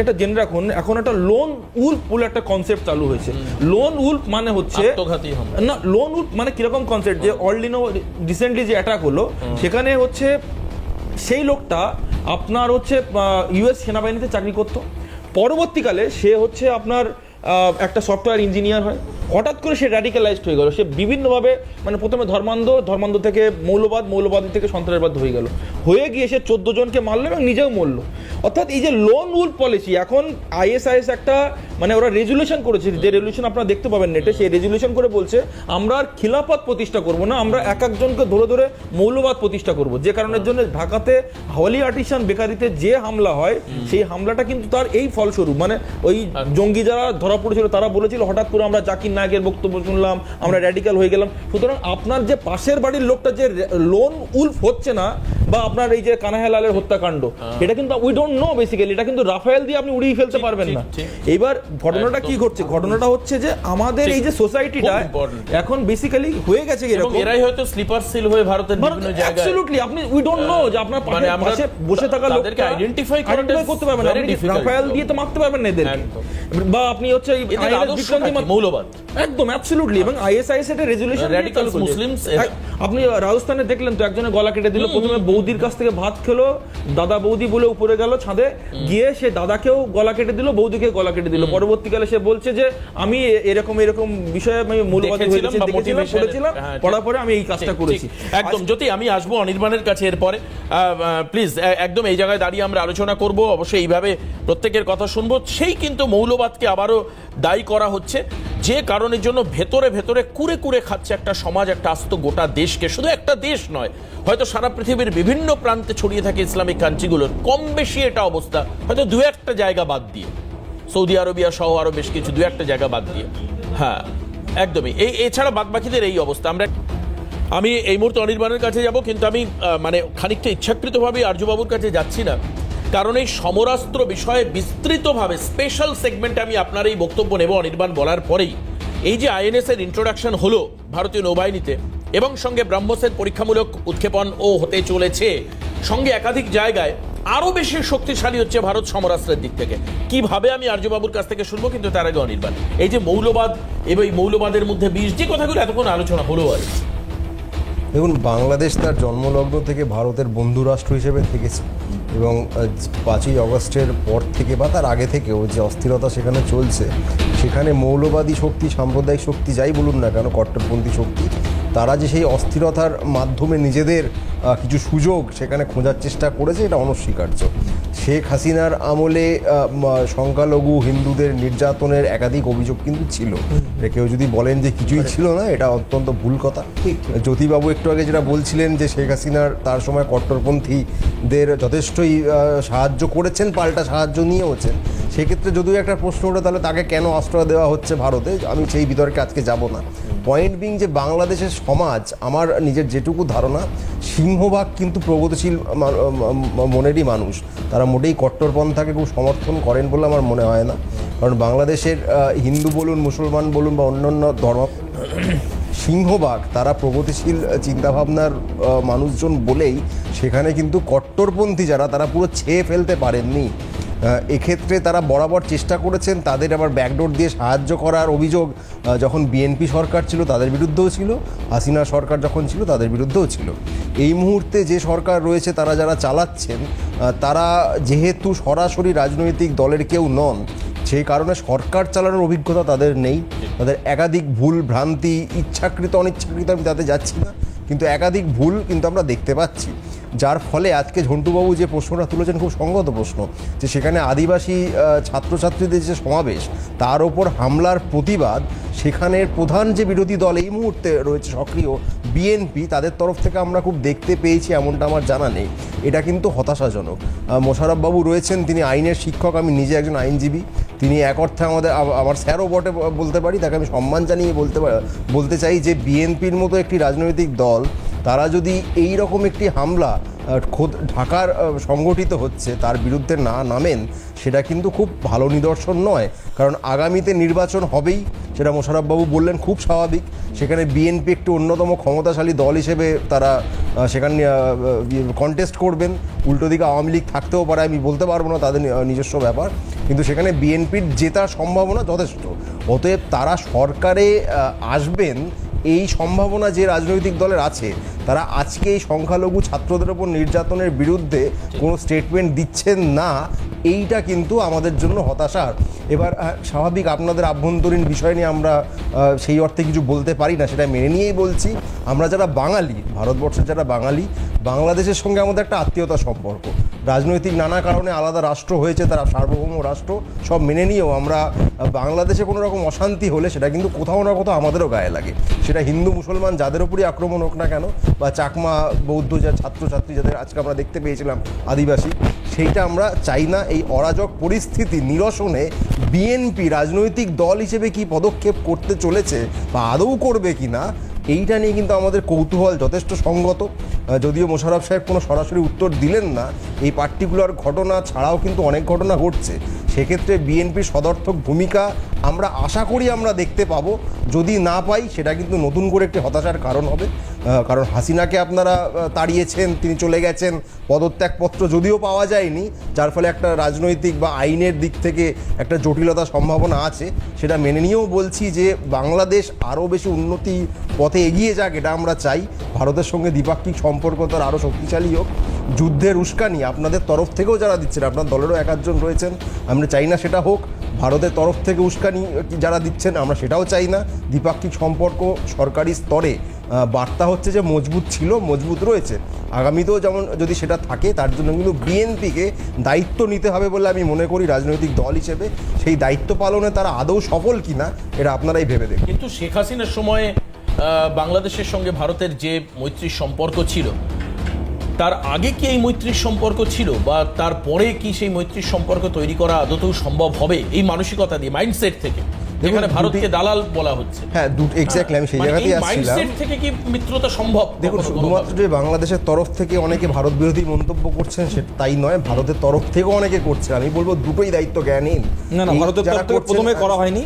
একটা জেনে রাখুন, এখন একটা লোন উলফ বলে একটা কনসেপ্ট চালু হয়েছে। লোন উলফ মানে হচ্ছে না, লোন উলফ মানে কিরকম কনসেপ্ট, যে অল্ডিনো রিসেন্টলি যে অ্যাটাক হলো, সেখানে হচ্ছে সেই লোকটা আপনার হচ্ছে ইউএস সেনাবাহিনীতে চাকরি করতো, পরবর্তীকালে সে হচ্ছে আপনার একটা সফটওয়্যার ইঞ্জিনিয়ার হয়, হঠাৎ করে সে র্যাডিক্যালাইজড হয়ে গেল। সে বিভিন্নভাবে মানে প্রথমে ধর্মান্ধ থেকে মৌলবাদ থেকে সন্ত্রাসবাদ হয়ে গিয়ে সে 14 জনকে মারলো এবং নিজেও মরলো। অর্থাৎ এই যে লোন উলফ পলিসি, এখন আইএসআইএস একটা মানে ওরা রেজুলেশন করেছে, যে রেজুলেশন আপনারা দেখতে পাবেন নেটে, সেই রেজুলেশন করে বলছে আমরা আর খিলাফত প্রতিষ্ঠা করব না, আমরা এক একজনকে ধরে মৌলবাদ প্রতিষ্ঠা করব। যে কারণের জন্য ঢাকাতে হাওয়ালি আর্টিসান বেকারিতে যে হামলা হয়, সেই হামলাটা কিন্তু তার এই ফলস্বরূপ। মানে ওই জঙ্গি যারা ধরা পড়েছিল তারা বলেছিল হঠাৎ করে আমরা জাকির নায়কের বক্তব্য শুনলাম, আমরা র্যাডিক্যাল হয়ে গেলাম। সুতরাং আপনার যে পাশের বাড়ির লোকটা যে লোন উলফ হচ্ছে না, বা আপনার এই যে কানাহালালের হত্যাকাণ্ড, এটা কিন্তু উই ডোন্ট নো বেসিক্যালি, এটা কিন্তু রাফায়েল দিয়ে আপনি উড়িয়ে ফেলতে পারবেন না। এইবার ঘটনাটা কি ঘটছে? ঘটনাটা হচ্ছে যে আমাদের এই যে সোসাইটিটা এখন বেসিক্যালি হয়ে গেছে এরকম, এরাই হয়তো স্লিপার সিল হয়ে ভারতের বিভিন্ন জায়গায় অ্যাবসলিউটলি আপনি উই ডোন্ট নো যে আপনার পাশে বসে থাকা লোককে আইডেন্টিফাই করতে পারবেন না। আপনি রাফায়েল দিয়ে তো মারতে পারবেন না এদেরকে, বা আপনি হচ্ছে মৌলবাদ একদম অ্যাবসলিউটলি। এবং আইএসআইএস এর রেজুলেশন র্যাডিক্যাল মুসলিমস, আপনি রাজস্থানে দেখলেন তো একজনের গলা কেটে দিল, প্রথমে বৌদির কাছ থেকে ভাত খেলো, দাদা বৌদি বলে উপরে গেল ছাদে গিয়ে, সে দাদাকেও গলা কেটে দিল, বৌদিকে গলা কেটে দিল। পরবর্তীকালে সে বলছে যে আমি এরকম বিষয়ে আমি মৌলবাদী হয়েছি, দেখেছিলাম, পড়েছিলাম, পড়ার পরে আমি এই কাজটা করেছি। একদম। যদি আমি আসবো অনির্বাণের কাছে এরপরে, প্লিজ একদম এই জায়গায় দাঁড়িয়ে আমরা আলোচনা করব, অবশ্যই এইভাবে প্রত্যেকের কথা শুনবো। সেই কিন্তু মৌলবাদকে আবারও দায়ী করা হচ্ছে, যে কারণের জন্য ভেতরে কুরে খাচ্ছে একটা সমাজ, একটা আস্ত গোটা দেশকে। শুধু একটা দেশ নয়, হয়তো সারা পৃথিবীর বিভিন্ন প্রান্তে ছড়িয়ে থাকে ইসলামিক কান্ট্রিগুলোর কম বেশি এটা অবস্থা, হয়তো দু একটা জায়গা বাদ দিয়ে, সৌদি আরবিয়া সহ আরো বেশ কিছু দু একটা জায়গা বাদ দিয়ে। হ্যাঁ একদমই, এছাড়া বাদবাকিদের এই অবস্থা। আমি এই মুহূর্তে অনির্বাণের কাছে যাব, কিন্তু আমি মানে খানিকটা ইচ্ছাকৃতভাবে আর্যবাবুর কাছে যাচ্ছি না, কারণ এই সমরাস্ত্র বিষয়ে বিস্তৃতভাবে স্পেশাল সেগমেন্টে আমি আপনার এই বক্তব্য নেব অনির্বাণ বলার পরেই। এই যে আইএনএস এর ইন্ট্রোডাকশন হলো ভারতীয় নৌবাহিনীতে, এবং সঙ্গে ব্রহ্মসের পরীক্ষামূলক উৎক্ষেপণ হতে চলেছে, সঙ্গে একাধিক জায়গায় আরো বেশি শক্তিশালী হচ্ছে ভারত সমরাস্ত্রের দিক থেকে। কিভাবে আমি আর্যবাবুর কাছ থেকে শুনবো, কিন্তু তার আগে অনির্বাণ, এই যে মৌলবাদ এবং এই মৌলবাদের মধ্যে বিষ, যে কথাগুলো এতক্ষণ আলোচনা হলো, আর দেখুন, বাংলাদেশ তার জন্মলগ্ন থেকে ভারতের বন্ধু রাষ্ট্র হিসেবে থেকেছে, এবং 5ই অগস্টের পর থেকে বা তার আগে থেকেও যে অস্থিরতা সেখানে চলছে, সেখানে মৌলবাদী শক্তি, সাম্প্রদায়িক শক্তি, যাই বলুন না কেন, কট্টরপন্থী শক্তি, তারা যে সেই অস্থিরতার মাধ্যমে নিজেদের কিছু সুযোগ সেখানে খোঁজার চেষ্টা করেছে, এটা অনস্বীকার্য। শেখ হাসিনার আমলে সংখ্যালঘু হিন্দুদের নির্যাতনের একাধিক অভিযোগ কিন্তু ছিল। কেউ যদি বলেন যে কিছুই ছিল না, এটা অত্যন্ত ভুল কথা। জ্যোতিবাবু একটু আগে যেটা বলছিলেন যে শেখ হাসিনার তার সময় কট্টরপন্থীদের যথেষ্টই সাহায্য করেছেন, পাল্টা সাহায্য নিয়েওছেন। সেক্ষেত্রে যদিও একটা প্রশ্ন ওঠে তাহলে তাকে কেন আশ্রয় দেওয়া হচ্ছে ভারতে, আমি সেই বিতর্কে আজকে যাব না। পয়েন্ট বিং যে বাংলাদেশের সমাজ, আমার নিজের যেটুকু ধারণা, সিংহভাগ কিন্তু প্রগতিশীল মনেরই মানুষ, তারা মোটেই কট্টরপন্থাকে খুব সমর্থন করেন বলে আমার মনে হয় না। কারণ বাংলাদেশের হিন্দু বলুন, মুসলমান বলুন বা অন্যান্য ধর্ম, সিংহভাগ তারা প্রগতিশীল চিন্তাভাবনার মানুষজন বলেই সেখানে কিন্তু কট্টরপন্থী যারা, তারা পুরো ছেয়ে ফেলতে পারেননি। এক্ষেত্রে তারা বরাবর চেষ্টা করেছেন, তাদের আবার ব্যাকডোর দিয়ে সাহায্য করার অভিযোগ যখন বিএনপি সরকার ছিল তাদের বিরুদ্ধেও ছিল, হাসিনা সরকার যখন ছিল তাদের বিরুদ্ধেও ছিল। এই মুহূর্তে যে সরকার রয়েছে, তারা যারা চালাচ্ছেন, তারা যেহেতু সরাসরি রাজনৈতিক দলের কেউ নন, সেই কারণে সরকার চালানোর অভিজ্ঞতা তাদের নেই। তাদের একাধিক ভুল ভ্রান্তি, ইচ্ছাকৃত অনিচ্ছাকৃত আমি তাতে যাচ্ছি না, কিন্তু একাধিক ভুল কিন্তু আমরা দেখতে পাচ্ছি। যার ফলে আজকে ঝন্টুবাবু যে প্রশ্নটা তুলেছেন, খুব সঙ্গত প্রশ্ন, যে সেখানে আদিবাসী ছাত্রছাত্রীদের যে সমাবেশ, তার ওপর হামলার প্রতিবাদ, সেখানের প্রধান যে বিরোধী দল এই মুহূর্তে রয়েছে সক্রিয়, বিএনপি, তাদের তরফ থেকে আমরা খুব দেখতে পেয়েছি এমনটা আমার জানা নেই। এটা কিন্তু হতাশাজনক। মোশাররফ বাবু রয়েছেন, তিনি আইনের শিক্ষক, আমি নিজে একজন আইনজীবী, তিনি এক অর্থে আমার স্যারও বটে বলতে পারি, তাকে আমি সম্মান জানিয়ে বলতে চাই যে বিএনপির মতো একটি রাজনৈতিক দল, তারা যদি এই রকম একটি হামলা খোদ ঢাকার সংগঠিত হচ্ছে তার বিরুদ্ধে না নামেন, সেটা কিন্তু খুব ভালো নিদর্শন নয়। কারণ আগামীতে নির্বাচন হবেই, সেটা মোশাররফবাবু বললেন, খুব স্বাভাবিক। সেখানে বিএনপি একটি অন্যতম ক্ষমতাশালী দল হিসেবে তারা সেখানে কন্টেস্ট করবেন। উল্টো দিকে আওয়ামী লীগ থাকতেও পারে, আমি বলতে পারবো না, তাদের নিজস্ব ব্যাপার, কিন্তু সেখানে বিএনপির জেতার সম্ভাবনা যথেষ্ট। অতএব তারা সরকারে আসবেন এই সম্ভাবনা যে রাজনৈতিক দলের আছে, তারা আজকে এই সংখ্যালঘু ছাত্রদের ওপর নির্যাতনের বিরুদ্ধে কোনো স্টেটমেন্ট দিচ্ছেন না, এইটা কিন্তু আমাদের জন্য হতাশার। এবার স্বাভাবিক, আপনাদের আভ্যন্তরীণ বিষয় নিয়ে আমরা সেই অর্থে কিছু বলতে পারি না, সেটা মেনে নিয়েই বলছি। আমরা যারা বাঙালি, ভারতবর্ষের যারা বাঙালি, বাংলাদেশের সঙ্গে আমাদের একটা আত্মীয়তার সম্পর্ক। রাজনৈতিক নানা কারণে আলাদা রাষ্ট্র হয়েছে, তারা সার্বভৌম রাষ্ট্র, সব মেনে নিয়েও আমরা বাংলাদেশে কোনো রকম অশান্তি হলে সেটা কিন্তু কোথাও না কোথাও আমাদেরও গায়ে লাগে। সেটা হিন্দু মুসলমান যাদের উপরই আক্রমণ হোক না কেন, বা চাকমা বৌদ্ধ যা ছাত্রছাত্রী যাদের আজকে আমরা দেখতে পেয়েছিলাম, আদিবাসী, সেইটা আমরা চাই না। এই অরাজক পরিস্থিতি নিরসনে বিএনপি রাজনৈতিক দল হিসেবে কি পদক্ষেপ করতে চলেছে বা আদৌ করবে কি না, এইটা নিয়ে কিন্তু আমাদের কৌতূহল যথেষ্ট সঙ্গত। যদিও মোশাররফ সাহেব কোনো সরাসরি উত্তর দিলেন না, এই পার্টিকুলার ঘটনা ছাড়াও কিন্তু অনেক ঘটনা ঘটছে। সেক্ষেত্রে বিএনপির সদর্থক ভূমিকা আমরা আশা করি আমরা দেখতে পাবো। যদি না পাই, সেটা কিন্তু নতুন করে একটি হতাশার কারণ হবে। কারণ হাসিনাকে আপনারা তাড়িয়েছেন, তিনি চলে গেছেন, পদত্যাগপত্র যদিও পাওয়া যায়নি, যার ফলে একটা রাজনৈতিক বা আইনের দিক থেকে একটা জটিলতার সম্ভাবনা আছে। সেটা মেনে নিয়েও বলছি যে বাংলাদেশ আরও বেশি উন্নতি পথে এগিয়ে যাক, এটা আমরা চাই। ভারতের সঙ্গে দ্বিপাক্ষিক সম্পর্ক তার আরও শক্তিশালী হোক। যুদ্ধের উস্কানি আপনাদের তরফ থেকেও যারা দিচ্ছেন, আপনার দলেরও একজন রয়েছেন, আমরা চাই না সেটা হোক। ভারতের তরফ থেকে উস্কানি যারা দিচ্ছেন, আমরা সেটাও চাই না। দ্বিপাক্ষিক সম্পর্ক সরকারি স্তরে বার্তা হচ্ছে যে মজবুত ছিল, মজবুত রয়েছে, আগামীতেও যেমন যদি সেটা থাকে, তার জন্য কিন্তু বিএনপিকে দায়িত্ব নিতে হবে বলে আমি মনে করি রাজনৈতিক দল হিসেবে। সেই দায়িত্ব পালনে তারা আদৌ সফল কিনা, এটা আপনারাই ভেবে দেখুন। কিন্তু শেখ হাসিনার সময়ে বাংলাদেশের সঙ্গে ভারতের যে মৈত্রীর সম্পর্ক ছিল, তার আগে কি এই মৈত্রীর সম্পর্ক ছিল, বা তারপরে কি সেই মৈত্রীর সম্পর্ক তৈরি করা আদতেও সম্ভব হবে এই মানসিকতা দিয়ে, মাইন্ডসেট থেকে, যেখানে ভারতকে দালাল বলা হচ্ছে? হ্যাঁ, এক্স্যাক্টলি, আমি সেই জায়গাতেই আসছিলাম। মাইন্ডসেট থেকে কি মিত্রতা সম্ভব? দেখুন, শুধুমাত্র যে বাংলাদেশের তরফ থেকে অনেকে ভারত বিরোধী মন্তব্য করছেন সেটা তাই নয়, ভারতের তরফ থেকেও অনেকে করছে। আমি বলবো দুটোই দায়িত্ব জ্ঞানহীন। না, ভারতের তরফ থেকে প্রথমে করা হয়নি,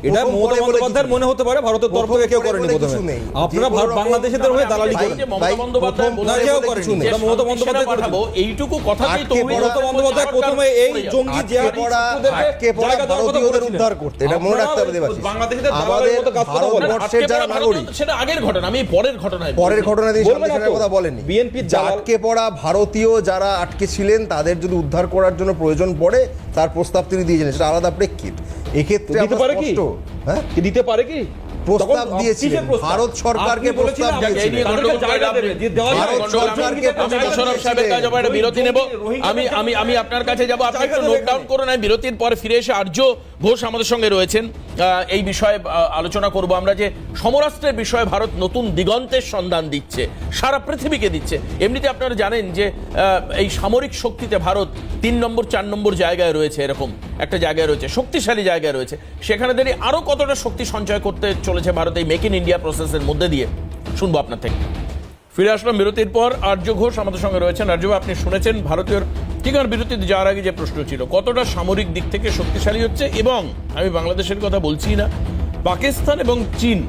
এটা মমতা বন্দ্যোপাধ্যায়ের মনে হতে পারে, ভারতের তরফ থেকে কেউ করেনি প্রথমে। আপনারা বাংলাদেশের হয়ে দালালি করেন, মমতা বন্দ্যোপাধ্যায় কেউ করেনি, এটা মমতা বন্দ্যোপাধ্যায় পাঠাবো এইটুকু কথাতেই তো মমতা বন্দ্যোপাধ্যায় প্রথমে এই জঙ্গি জিহাদিদেরকে ভারতীয়দের উদ্ধার করতে, এটা মনে রাখতে হবে দেবাশিস। আমাদের ভারতবর্ষের যারা নাগরিক, সেটা আগের ঘটনা, আমি পরের ঘটনা দিয়ে সামনে কথা বলেনি। বিএনপি আটকে পড়া ভারতীয় যারা আটকে ছিলেন, তাদের যদি উদ্ধার করার জন্য প্রয়োজন পড়ে, তার প্রস্তাব তিনি দিয়েছিলেন, সেটা আলাদা প্রেক্ষিত। এক্ষেত্রে দিতে পারে কি? হ্যাঁ, দিতে পারে কি? প্রস্তাব দিয়েছিলেন, ভারত সরকারকে প্রস্তাব দিয়েছিলেন। বিরতি নেব, আমি আপনার কাছে যাব, আপনি একটু নোট ডাউন করুন। আমি বিরতির পরে ফিরে এসে আর্য ঘোষ আমাদের সঙ্গে রয়েছেন, এই বিষয়ে আলোচনা করব আমরা, যে সমরাষ্ট্রের বিষয়ে ভারত নতুন দিগন্তের সন্ধান দিচ্ছে, সারা পৃথিবীকে দিচ্ছে। এমনিতে আপনারা জানেন যে এই সামরিক শক্তিতে ভারত 3 নম্বর 4 নম্বর জায়গায় রয়েছে, এরকম একটা জায়গায় রয়েছে, শক্তিশালী জায়গায় রয়েছে। সেখানে দাঁড়িয়ে আরো কতটা শক্তি সঞ্চয় করতে চলেছে ভারত এই মেক ইন ইন্ডিয়া প্রসেসের মধ্যে দিয়ে, শুনবো আপনার থেকে। ফিরে আসলাম বিরতির পর, আর্য ঘোষ আমাদের সঙ্গে রয়েছেন। আর্য, আপনি শুনেছেন ভারতীয় ঠিকার বিরতিতে যাওয়ার আগে যে প্রশ্ন ছিল, কতটা সামরিক দিক থেকে শক্তিশালী হচ্ছে, এবং আমি বাংলাদেশের কথা বলছি না, পাকিস্তান এবং চীন,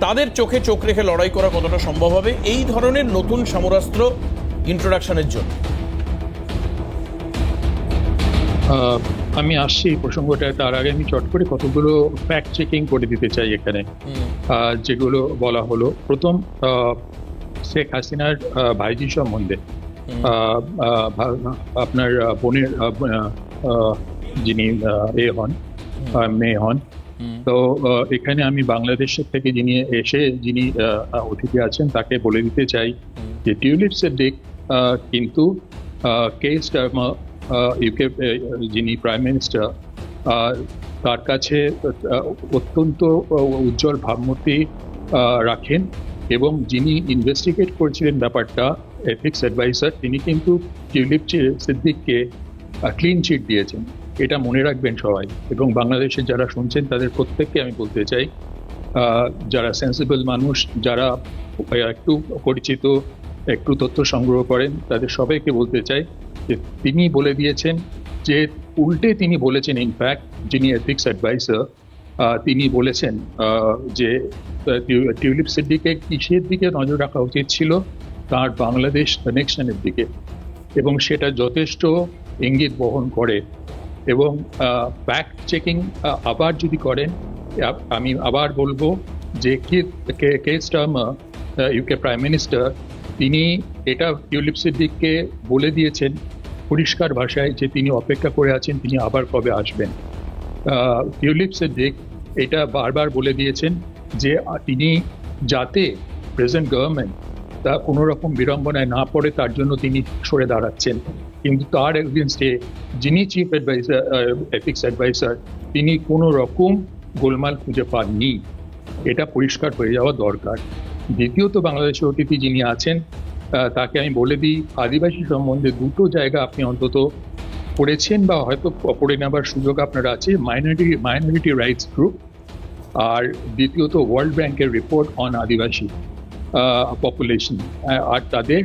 তাদের চোখে চোখ রেখে লড়াই করা কতটা সম্ভব হবে এই ধরনের নতুন সমরাস্ত্র ইন্ট্রোডাকশনের জন্য? আমি আসছি প্রসঙ্গটা, তার আগে আমি চট করে কতগুলো ফ্যাক্ট চেকিং করে দিতে চাই এখানে, যেগুলো বলা হলো। প্রথম, শেখ হাসিনার ভাইজি সম্বন্ধে, আপনার বোনের যিনি মেয়ে হন, তো এখানে আমি বাংলাদেশের থেকে যিনি অতিথি আছেন তাকে বলে দিতে চাই যে টিউলিপ সিদ্দিক কিন্তু কেস স্টারমার, ইউকে যিনি প্রাইম মিনিস্টার, তার কাছে অত্যন্ত উজ্জ্বল ভাবমূর্তি রাখেন, এবং যিনি ইনভেস্টিগেট করছিলেন ব্যাপারটা, এথিক্স অ্যাডভাইজার, তিনি কিন্তু টিউলিপ সিদ্দিককে ক্লিন চিট দিয়েছেন। এটা মনে রাখবেন সবাই। এবং বাংলাদেশের যারা শুনছেন তাদের প্রত্যেককে আমি বলতে চাই, যারা সেন্সিবল মানুষ, যারা একটু পরিচিত, একটু তথ্য সংগ্রহ করেন, তাদের সবাইকে বলতে চাই যে তিনি বলে দিয়েছেন, যে উল্টে তিনি বলেছেন, ইনফ্যাক্ট যিনি এথিক্স অ্যাডভাইসার তিনি বলেছেন যে টিউলিপ সিদ্দিকের কিসের দিকে নজর রাখা উচিত ছিল, তার বাংলাদেশ কানেকশনের দিকে, এবং সেটা যথেষ্ট ইঙ্গিত বহন করে। এবং ফ্যাক্ট চেকিং আবার যদি করেন, আমি আবার বলবো যে কের স্টারমার, ইউকে প্রাইম মিনিস্টার, তিনি এটা টিউলিপ সিদ্দিককে বলে দিয়েছেন পরিষ্কার ভাষায় যে তিনি অপেক্ষা করে আছেন তিনি আবার কবে আসবেন। টিউলিপ সিদ্দিক এটা বারবার বলে দিয়েছেন যে তিনি যাতে প্রেজেন্ট গভর্নমেন্ট তা কোনো রকম বিড়ম্বনায় না পড়ে তার জন্য তিনি সরে দাঁড়াচ্ছেন। কিন্তু তার এগেনস্টে যিনি চিফ অ্যাডভাইসার, এথিক্স অ্যাডভাইসার, তিনি কোনো রকম গোলমাল খুঁজে পাননি। এটা পরিষ্কার হয়ে যাওয়া দরকার। দ্বিতীয়ত, বাংলাদেশের অতিথি যিনি আছেন তাকে আমি বলে দিই, আদিবাসী সম্বন্ধে দুটো জায়গা আপনি অন্তত পড়েছেন বা হয়তো পড়ে নেবার সুযোগ আপনার আছে, মাইনরিটি রাইটস গ্রুপ, আর দ্বিতীয়ত ওয়ার্ল্ড ব্যাংকের রিপোর্ট অন আদিবাসী পপুলেশন আর তাদের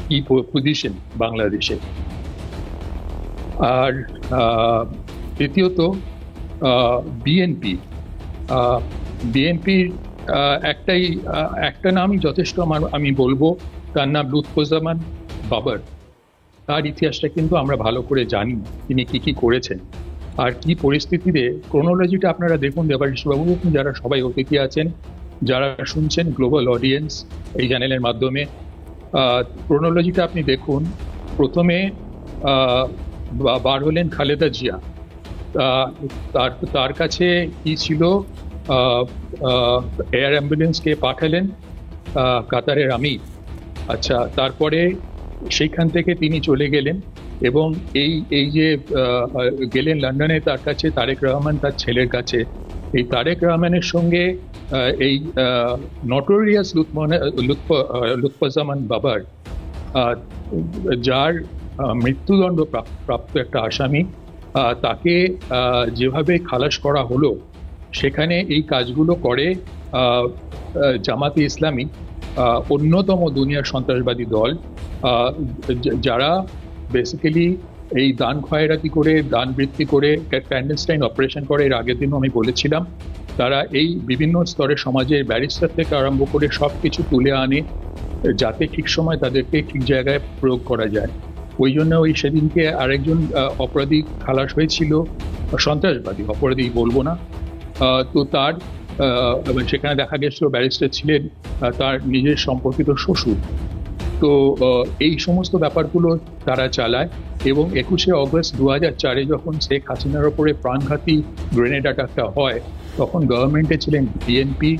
কি পজিশন বাংলাদেশে। আর তৃতীয়ত বিএনপির একটা নামই যথেষ্ট আমি বলবো, তার নাম লুৎফুজ্জামান বাবর। তার ইতিহাসটা কিন্তু আমরা ভালো করে জানি, তিনি কি করেছেন আর কি পরিস্থিতিতে। ক্রোনোলজিটা আপনারা দেখুন দেবাশিসবাবু, যারা সবাই অতিথি আছেন, যারা শুনছেন গ্লোবাল অডিয়েন্স এই চ্যানেলের মাধ্যমে, ক্রোনোলজিটা আপনি দেখুন। প্রথমে বার হলেন খালেদা জিয়া, তার কাছে কি ছিল, এয়ার অ্যাম্বুলেন্সকে পাঠালেন কাতারের আমির। আচ্ছা, তারপরে সেইখান থেকে তিনি চলে গেলেন এবং এই যে গেলেন লন্ডনে, তার কাছে তারেক রহমান তার ছেলের কাছে। এই তারেক রহমানের সঙ্গে এই নটোরিয়াস লুৎফুজ্জামান বাবর, যার মৃত্যুদণ্ড প্রাপ্ত একটা আসামি, তাকে যেভাবে খালাস করা হলো, সেখানে এই কাজগুলো করে জামাতে ইসলামী, অন্যতম দুনিয়ার সন্ত্রাসবাদী দল, যারা বেসিক্যালি এই দান খয়রাতি করে, দান বৃত্তি করে, ক্ল্যান্ডেস্টাইন অপারেশন করে। এর আগের দিনও আমি বলেছিলাম, তারা এই বিভিন্ন স্তরে সমাজের ব্যারিস্টার থেকে আরম্ভ করে সব কিছু তুলে আনে যাতে ঠিক সময় তাদেরকে ঠিক জায়গায় প্রয়োগ করা যায়। ওই জন্য সেদিনকে আরেকজন অপরাধী খালাস হয়েছিল, সন্ত্রাসবাদী অপরাধী বলবো না, তো তার সেখানে দেখা গেছিল ব্যারিস্টার ছিলেন তার নিজের সম্পর্কিত শ্বশুর। তো এই সমস্ত ব্যাপারগুলো তারা চালায়। এবং 21শে অগস্ট 2004 যখন শেখ হাসিনার ওপরে প্রাণঘাতী গ্রেনেড অ্যাটাকটা হয়, তখন গভর্নমেন্টে ছিলেন বিএনপি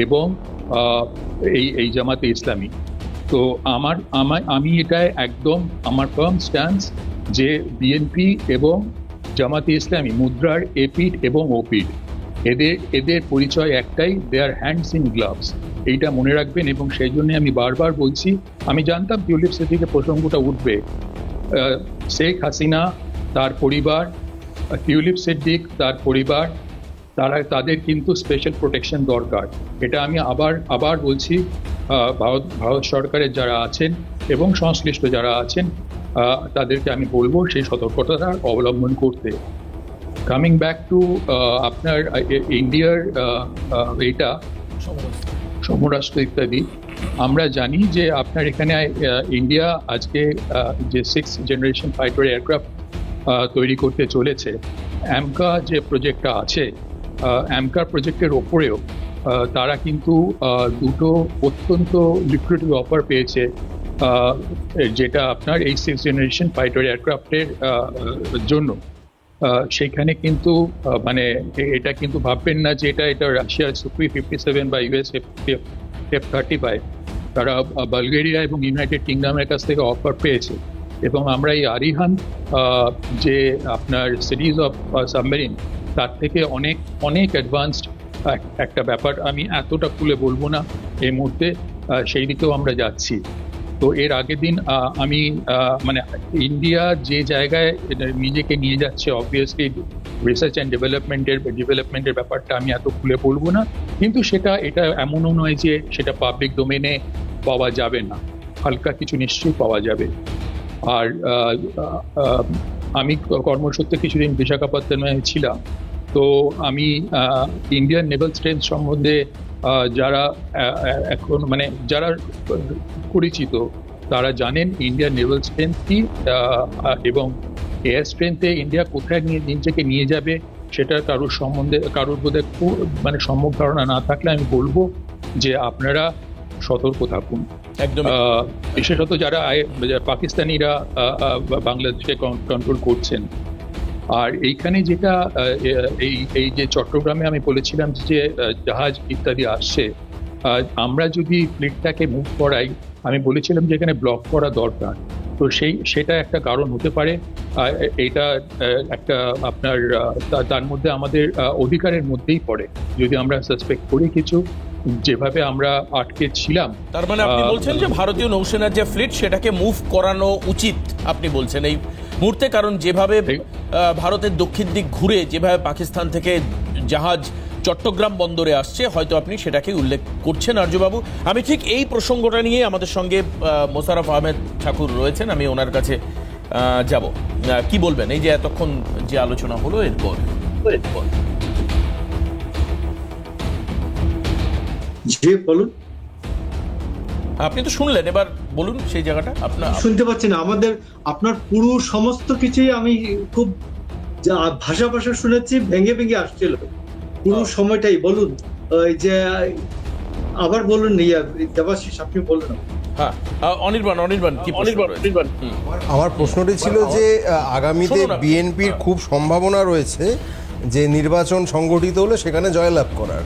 এবং এই জামাতে ইসলামী। তো আমি এটাই একদম আমার ফার্ম স্ট্যান্স যে বিএনপি এবং জামাতে ইসলামী মুদ্রার এপিঠ এবং ওপিঠ, এদের পরিচয় একটাই, দে আর হ্যান্ডস ইন গ্লাভস। এইটা মনে রাখবেন। এবং সেই জন্য আমি বারবার বলছি, আমি জানতাম টিউলিপ সিদ্দিকের প্রসঙ্গটা উঠবে। শেখ হাসিনা, তার পরিবার, টিউলিপ সিদ্দিক, তার পরিবার, তাদের কিন্তু স্পেশাল প্রোটেকশন দরকার। এটা আমি আবার বলছি, ভারত সরকারের যারা আছেন এবং সংশ্লিষ্ট যারা আছেন তাদেরকে আমি বলবো সেই সতর্কতা অবলম্বন করতে। কামিং ব্যাক টু আপনার ইন্ডিয়ার এইটা সমরাস্ত্র ইত্যাদি, আমরা জানি যে আপনার এখানে ইন্ডিয়া আজকে যে 6th জেনারেশন ফাইটার এয়ারক্রাফট তৈরি করতে চলেছে। অ্যামকা যে প্রজেক্টটা আছে, অ্যামকার প্রজেক্টের ওপরেও তারা কিন্তু দুটো অত্যন্ত লিকুইডিটি অফার পেয়েছে, যেটা আপনার এই 6th জেনারেশন ফাইটার এয়ারক্রাফটের জন্য। সেইখানে কিন্তু মানে এটা কিন্তু ভাববেন না যে এটা রাশিয়ার সুকুই 57 বা ইউএস F-35, তারা বালগেরিয়া এবং ইউনাইটেড কিংডমের কাছ থেকে অফার পেয়েছে। এবং আমরা এই আরিহান যে আপনার সিরিজ অফ সাবমেরিন, তার থেকে অনেক অ্যাডভান্সড একটা ব্যাপার, আমি এতটা খুলে বলবো না এই মুহূর্তে, সেই দিকেও আমরা যাচ্ছি। তো এর আগের দিন আমি মানে ইন্ডিয়া যে জায়গায় নিজেকে নিয়ে যাচ্ছে, অবভিয়াসলি রিসার্চ অ্যান্ড ডেভেলপমেন্টের ব্যাপারটা আমি এত খুলে বলবো না, কিন্তু এটা এমনও নয় যে সেটা পাবলিক ডোমেনে পাওয়া যাবে না, হালকা কিছু নিশ্চয়ই পাওয়া যাবে। আর আমি কর্মসূত্রে কিছুদিন বিশাখাপত্তনমে ছিলাম, তো আমি ইন্ডিয়ান নেভাল স্ট্রেংথ সম্বন্ধে যারা এখন মানে যারা পরিচিত তারা জানেন ইন্ডিয়ান নেভাল স্ট্রেংথ কি এবং এয়ার স্ট্রেংথে ইন্ডিয়া কোথায় নিজেকে নিয়ে যাবে সেটা কারোর বোধহয় মানে সম্যক ধারণা না থাকলে আমি বলবো যে আপনারা সতর্ক থাকুন। একদম বিশেষত যারা পাকিস্তানিরা বাংলাদেশকে কন্ট্রোল করছেন। আর এইখানে যেটা এই যে চট্টগ্রামে আমি বলেছিলাম যে জাহাজ ইত্যাদি আসছে, আমরা যদি ফ্লিটটাকে মুভ করাই, আমি বলেছিলাম যে এখানে ব্লক করা দরকার, তো সেটা একটা কারণ হতে পারে। এটা একটা আপনার তার মধ্যে আমাদের অধিকারের মধ্যেই পড়ে যদি আমরা সাসপেক্ট করি কিছু, যেভাবে আমরা আটকে ছিলাম। তার মানে আপনি বলছেন যে ভারতীয় নৌসেনার যে ফ্লিট সেটাকে মুভ করানো উচিত আপনি বলছেন এই মুহূর্তে, কারণ যেভাবে ভারতের দক্ষিণ দিক ঘুরে যেভাবে পাকিস্তান থেকে জাহাজ চট্টগ্রাম বন্দরে আসছে, হয়তো আপনি সেটাকে উল্লেখ করছেন আর্যবাবু। আমি ঠিক এই প্রসঙ্গটা নিয়ে আমাদের সঙ্গে মোশাররফ আহমেদ ঠাকুর রয়েছেন, আমি ওনার কাছে যাব। কি বলবেন এই যে এতক্ষণ যে আলোচনা হলো এরপর? জি বলুন। আপনি তো শুনলেন, এবার বলুন সেই জায়গাটা। আপনার শুনতে পাচ্ছি না, আপনার পুরো সমস্ত কিছুই আমি খুব ভাষা শুনেছি, ভেঙে ভেঙে আসছিল পুরো সময়টাই। বলুন ওই যে আবার বলুন, দেবাশিস আপনি বলুন। হ্যাঁ, অনির্বাণ কি আমার প্রশ্নটি ছিল যে আগামীতে বিএনপির খুব সম্ভাবনা রয়েছে যে নির্বাচন সংগঠিত হলে সেখানে জয়লাভ করার,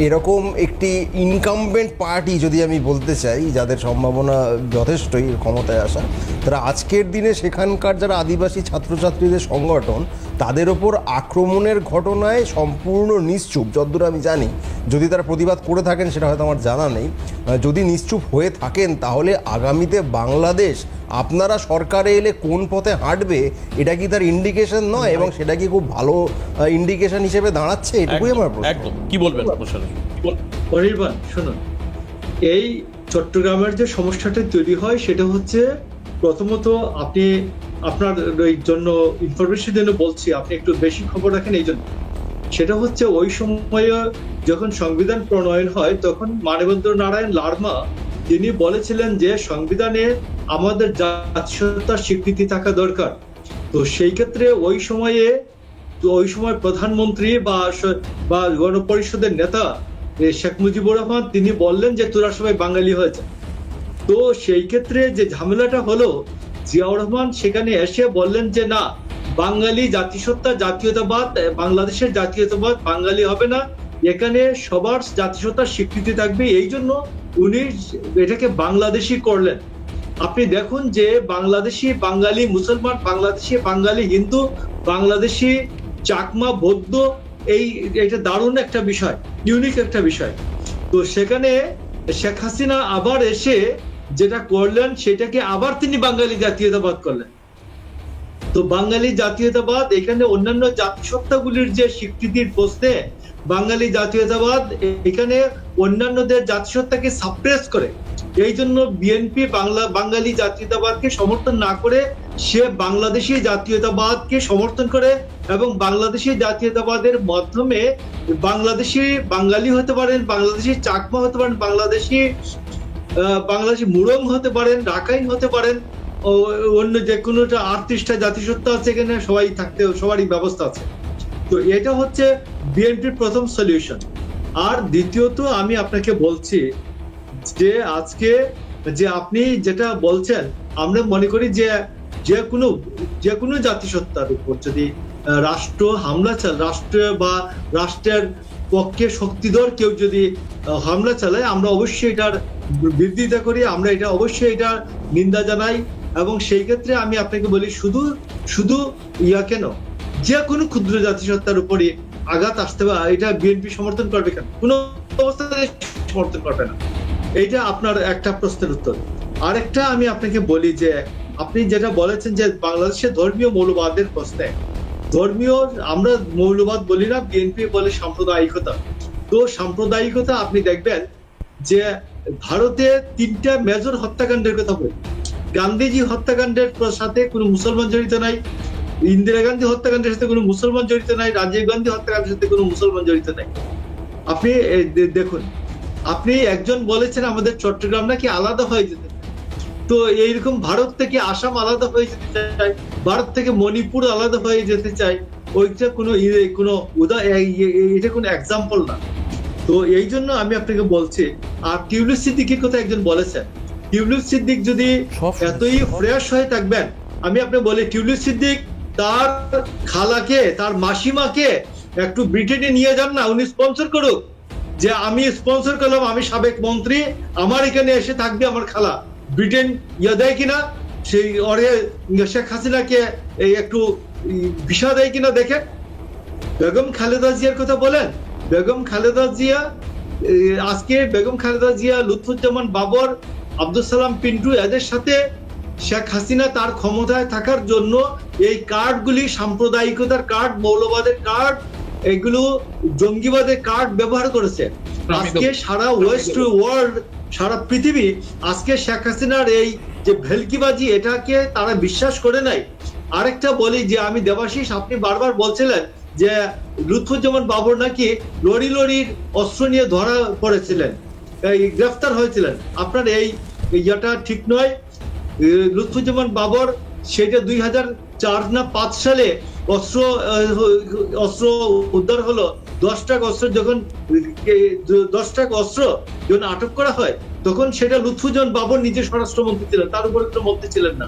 এরকম একটি ইনকামবেন্ট পার্টি যদি আমি বলতে চাই যাদের সম্ভাবনা যথেষ্টই ক্ষমতায় আসা, তারা আজকের দিনে সেখানকার যারা আদিবাসী ছাত্রছাত্রীদের সংগঠন তাদের ওপর আক্রমণের ঘটনায় সম্পূর্ণ নিশ্চুপ, যতদূর আমি জানি। যদি তারা প্রতিবাদ করে থাকেন সেটা হয়তো আমার জানা নেই। যদি নিশ্চুপ হয়ে থাকেন তাহলে আগামীতে বাংলাদেশ আপনারা সরকারে এলে কোন পথে হাঁটবে এটা কি তার ইন্ডিকেশন নয়, এবং সেটা কি খুব ভালো ইন্ডিকেশন হিসেবে দাঁড়াচ্ছে? এটুকুই আমার প্রশ্ন। একদম কি বলবেন অনির্বাণ? শুনুন, এই চট্টগ্রামের যে সমস্যাটা তৈরি হয় সেটা হচ্ছে, প্রথমত আপনি আপনার এই জন্য ইনফরমেশন জন্য বলছি, আপনি একটু বেশি খবর রাখেন এই জন্য। সেটা হচ্ছে ওই সময়ে যখন সংবিধান প্রণয়ন হয় তখন মানবেন্দ্র নারায়ণ লারমা তিনি বলেছিলেন যে সংবিধানে আমাদের জাতীয়তার স্বীকৃতি থাকা দরকার। তো সেই ক্ষেত্রে ওই সময় প্রধানমন্ত্রী বা গণপরিষদের নেতা শেখ মুজিবুর রহমান তিনি বললেন যে তোরা সবাই বাঙালি হয়েছে। তো সেই ক্ষেত্রে যে ঝামেলাটা হলো, জিয়াউর রহমান সেখানে এসে বললেন যে না, বাঙালি জাতিসত্তা জাতীয়তাবাদ, বাংলাদেশের জাতীয়তাবাদ বাঙালি হবে না, এখানে সবার জাতিসত্তার স্বীকৃতি থাকবে। এই জন্য উনি এটাকে বাংলাদেশি করলেন। আপনি দেখুন যে বাংলাদেশি বাঙালি মুসলমান, বাংলাদেশি বাঙালি হিন্দু, বাংলাদেশি চাকমা বৌদ্ধ, এটা দারুণ একটা বিষয়, ইউনিক একটা বিষয়। তো সেখানে শেখ হাসিনা আবার এসে যেটা করলেন সেটাকে আবার তিনি বাঙালি জাতীয়তাবাদ করলেন। তো বাঙালি জাতীয়তাবাদ এখানে অন্যান্য জাতিসত্তাগুলির যে স্বীকৃতির প্রশ্নে বাঙালি জাতীয়তাবাদ এখানে অন্যান্যদের জাতিসত্তাকে সাপ্রেস করে। এই জন্য বিএনপি বাঙালি জাতীয়তাবাদকে সমর্থন না করে সে বাংলাদেশি জাতীয়তাবাদকে সমর্থন করে, এবং বাংলাদেশি জাতীয়তাবাদের মাধ্যমে বাংলাদেশি বাঙালি হতে পারেন, বাংলাদেশি চাকমা হতে পারেন, বাংলাদেশি মুরং হতে পারেন, রাখাইন হতে পারেন, অন্য যে কোনো 38টা জাতিসত্তা আছে এখানে, সবারই ব্যবস্থা আছে। তো এটা হচ্ছে বিএনপির প্রথম সলিউশন। আর দ্বিতীয়ত আমি আপনাকে বলছি যে আজকে যে আপনি যেটা বলছেন, আমরা মনে করি যে কোনো জাতিসত্তার উপর যদি রাষ্ট্র হামলা রাষ্ট্রের পক্ষে শক্তিধর কেউ যদি হামলা চালায়, আমরা অবশ্যই এটার বিরোধিতা করি, আমরা এটা অবশ্যই এটা নিন্দা জানাই। এবং সেই ক্ষেত্রে আমি আপনাকে বলি, শুধু কেন যে কোনো ক্ষুদ্র জাতিসত্তার উপরে আঘাত আসতে পারে, এটা বিএনপি সমর্থন করবে কেন? কোনো অবস্থায় সমর্থন করবে না। এইটা আপনার একটা প্রশ্নের উত্তর। আরেকটা আমি আপনাকে বলি যে আপনি যেটা বলেছেন যে বাংলাদেশের ধর্মীয় মৌলবাদের প্রশ্নে, ধর্মীয় আমরা মৌলবাদ বলি না, বিএনপি বলে সাম্প্রদায়িকতা। তো সাম্প্রদায়িকতা আপনি দেখবেন যে ভারতে 3টা মেজর হত্যাকাণ্ডের কথা বলি। গান্ধীজি হত্যাকাণ্ডের সাথে কোনো মুসলমান জড়িত নাই, ইন্দিরা গান্ধী হত্যাকাণ্ডের সাথে কোনো মুসলমান জড়িত নাই, রাজীব গান্ধী হত্যাকাণ্ডের সাথে কোনো মুসলমান জড়িত নাই। আপনি দেখুন, আপনি একজন বলেছেন আমাদের চট্টগ্রাম নাকি আলাদা হয়ে যেতে চায়। তো এইরকম ভারত থেকে আসাম আলাদা হয়ে যেতে চায়, ভারত থেকে মণিপুর আলাদা হয়ে যেতে চায়, ওইটা কোনো এটা কোনো এক্সাম্পল না। তো এই জন্য আমি আপনাকে বলছি। আর টিউলিপ সিদ্দিকীর কথা একজন বলেছেন, টিউলিপ সিদ্দিক যদি এতই ফ্রেশ হয়ে থাকবেন, আমি আপনাকে বলি টিউলিপ সিদ্দিক তার খালাকে, তার মাসিমাকে একটু ব্রিটেনে নিয়ে যান না, উনি স্পন্সর করুক, যে আমি স্পন্সর করলাম, আমি সাবেক মন্ত্রী, আমার এখানে এসে থাকবে আমার খালা। ব্রিটেন দেয় কিনা, সেই শেখ হাসিনাকে একটু ভিসা দেয় কিনা দেখেন। বেগম খালেদা জিয়ার কথা বলেন, বেগম খালেদা জিয়া আজকে বেগম খালেদা জিয়া, লুৎফুজ্জামান বাবর, আব্দুল সালাম পিন্টু, এদের সাথে শেখ হাসিনা তার ক্ষমতায় থাকার জন্য এই কার্ডগুলি সাম্প্রদায়িকতার কার্ড, মৌলবাদের কার্ড, এগুলো জঙ্গিবাদের কার্ড ব্যবহার করেছে। আজকে সারা ওয়েস্ট ওয়ার্ল্ড, সারা পৃথিবী আজকে শেখ হাসিনার এই যে ভেলকিবাজি, এটাকে তারা বিশ্বাস করে নাই। আরেকটা বলি যে আমি দেবাশিস, আপনি বারবার বলছিলেন যে লুৎফুজ্জামান বাবর নাকি লড়ির অস্ত্র নিয়ে ধরা পড়েছিলেন, গ্রেফতার হয়েছিলেন। আপনার এই ইয়েটা ঠিক নয়। লুৎফুজ্জামান বাবর সেটা 2004 না 5 সালে অস্ত্র উদ্ধার হলো। 10 ট্রাক অস্ত্র যখন আটক করা হয়, তখন সেটা লুৎফুজ্জামান বাবর নিজে স্বরাষ্ট্রমন্ত্রী ছিলেন, তার উপরে কোনো মন্ত্রী ছিলেন না।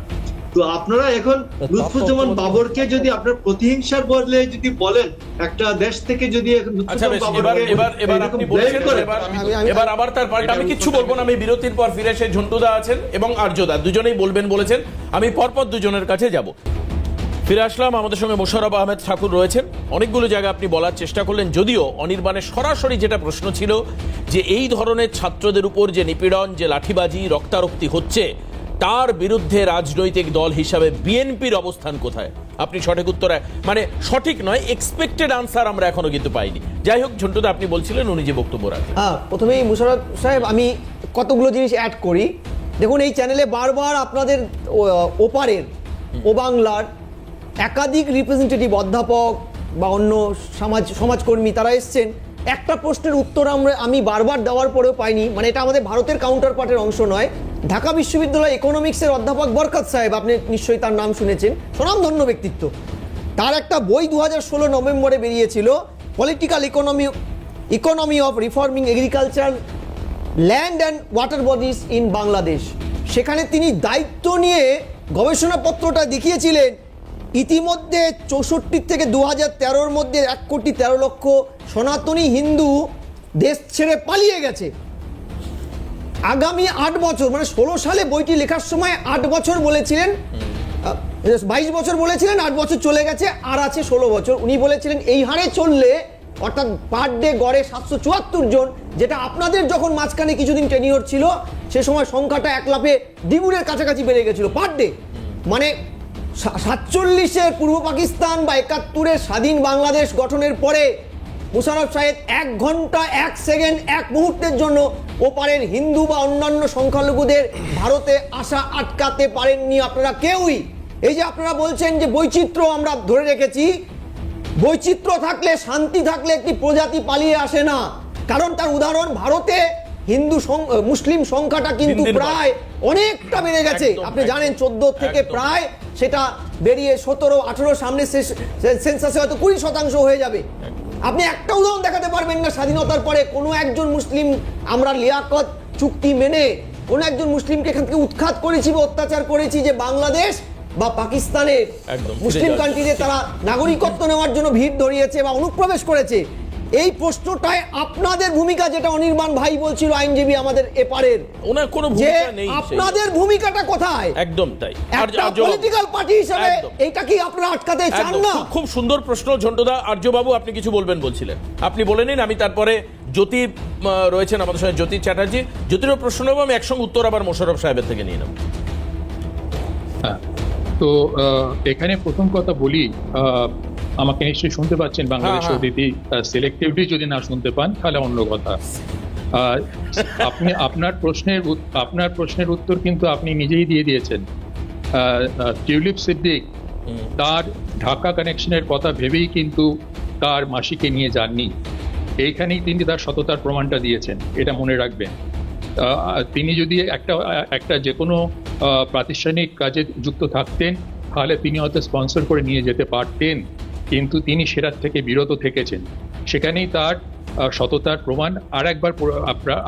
তো আপনারা এখন লুৎফুজ্জামান বাবরকে যদি আপনার প্রতিহিংসার বদলে যদি বলেন, একটা দেশ থেকে যদি এবার আবার তার পাল্টা আমি কিচ্ছু বলবো না। আমি বিরতির পর ফিরে এসে ঝন্টুদা আছেন এবং আর্যদা দুজনেই বলবেন বলেছেন, আমি পরপর দুজনের কাছে যাব। ফিরে আসলাম, আমাদের সঙ্গে মোশাররফ আহমেদ ঠাকুর রয়েছেন। অনেকগুলো জায়গা আপনি বলার চেষ্টা করলেন, যদিও অনির্বাণের সরাসরি যেটা প্রশ্ন ছিল যে এই ধরনের ছাত্রদের উপর যে নিপীড়ন, যে লাঠিবাজি, রক্তারক্তি হচ্ছে, তার বিরুদ্ধে রাজনৈতিক দল হিসাবে বিএনপির অবস্থান কোথায়? আপনি সঠিক উত্তর, মানে সঠিক নয়, এক্সপেক্টেড আনসার আমরা এখনো কিন্তু পাইনি। যাই হোক, ঝন্টুদা আপনি বলছিলেন, উনি যে বক্তব্য রাখেন। প্রথমেই মোশাররফ সাহেব, আমি কতগুলো জিনিস অ্যাড করি। দেখুন, এই চ্যানেলে বারবার আপনাদের ওপারের, ও বাংলার একাধিক রিপ্রেজেন্টেটিভ, অধ্যাপক বা অন্য সমাজকর্মী, তারা এসছেন। একটা প্রশ্নের উত্তর আমি বারবার দেওয়ার পরেও পাইনি। মানে এটা আমাদের ভারতের কাউন্টার পার্টের অংশ নয়। ঢাকা বিশ্ববিদ্যালয় ইকোনমিক্সের অধ্যাপক বরকত সাহেব, আপনি নিশ্চয়ই তার নাম শুনেছেন, স্বনামধন্য ব্যক্তিত্ব। তার একটা বই 2016 নভেম্বরে বেরিয়েছিল, political economy of reforming agriculture, land and water bodies in Bangladesh. সেখানে তিনি দায়িত্ব নিয়ে গবেষণাপত্রটা দেখিয়েছিলেন। ইতিমধ্যে 64 থেকে 2013-র মধ্যে 1,13,00,000 সনাতনী হিন্দু দেশ ছেড়ে পালিয়ে গেছে। আগামী 8 বছর, মানে 16 সালে বইটি লেখার সময় 8 বছর বলেছিলেন, 22 বছর বলেছিলেন, 8 বছর চলে গেছে, আর আছে 16 বছর। উনি বলেছিলেন এই হারে চললে, অর্থাৎ পার ডে গড়ে 774 জন, যেটা আপনাদের যখন মাঝখানে কিছুদিন টেনিওর ছিল, সে সময় সংখ্যাটা 1 লাফে দ্বিগুণের কাছাকাছি বেড়ে গেছিল পার ডে। মানে 47-এর পূর্ব পাকিস্তান বা 71-এর স্বাধীন বাংলাদেশ গঠনের পরে মোশাররফ সাহেব 1 ঘন্টা 1 সেকেন্ড 1 মুহূর্তের জন্য ওপারের হিন্দু বা অন্যান্য সংখ্যালঘুদের ভারতে আসা আটকাতে পারেননি আপনারা কেউই। এই যে আপনারা বলছেন যে বৈচিত্র্য আমরা ধরে রেখেছি, বৈচিত্র্য থাকলে, শান্তি থাকলে একটি প্রজাতি পালিয়ে আসে না। কারণ তার উদাহরণ, ভারতে হিন্দু মুসলিম সংখ্যাটা কিন্তু প্রায় অনেকটা বেড়ে গেছে। আপনি জানেন 14 থেকে প্রায় সেটা বেরিয়ে 17-18 সামনে সেন্সাসে হয়তো 20% হয়ে যাবে। আপনি একটা উদাহরণ দেখাতে পারবেন না স্বাধীনতার পরে কোনো একজন মুসলিম, আমরা লিয়াকত চুক্তি মেনে কোনো একজন মুসলিমকে এখান থেকে উৎখাত করেছি বা অত্যাচার করেছি যে বাংলাদেশ বা পাকিস্তানের মুসলিম কান্ট্রিতে তারা নাগরিকত্ব নেওয়ার জন্য ভিড় ধরিয়েছে বা অনুপ্রবেশ করেছে। এই প্রশ্নটায় আপনাদের ভূমিকা, যেটা অনির্বাণ ভাই বলছিল, আইনজীবী আমাদের এপারের, ওনার কোনো ভূমিকা নেই, আপনাদের ভূমিকাটা কোথায়? একদম তাই। পলিটিক্যাল পার্টি হিসেবে এটা কি আপনারা আটকাতে চান না? খুব সুন্দর প্রশ্ন ঝন্টুদা। আর্যবাবু, আপনি কিছু বলবেন বলছিলেন, আপনি বলে নিন, আমি তারপরে জ্যোতি রয়েছেন আমাদের সঙ্গে, জ্যোতি চ্যাটার্জি। জ্যোতিরও প্রশ্ন নেবো আমি, একসঙ্গে উত্তর আবার মোশাররফ সাহেবের থেকে নিয়ে নেব। হ্যাঁ, তো এখানে প্রথম কথা বলি, আমাকে নিশ্চয়ই শুনতে পাচ্ছেন বাংলাদেশ হ্যাঁ। অতিথি। সিলেক্টিভলি যদি না শুনতে পান তাহলে অন্য কথা। আপনি আপনার প্রশ্নের উত্তর কিন্তু আপনি নিজেই দিয়ে দিয়েছেন। টিউলিপ সিদ্দিক তার ঢাকা কানেকশনের কথা ভেবেই কিন্তু তার মাসিকে নিয়ে যাননি। এইখানেই তিনি তার সততার প্রমাণটা দিয়েছেন, এটা মনে রাখবেন। তিনি যদি একটা যে কোনো প্রাতিষ্ঠানিক কাজে যুক্ত থাকতেন তাহলে তিনি হয়তো স্পন্সর করে নিয়ে যেতে পারতেন, কিন্তু তিনি সেটার থেকে বিরত থেকেছেন। সেখানেই তার সততার প্রমাণ আর একবার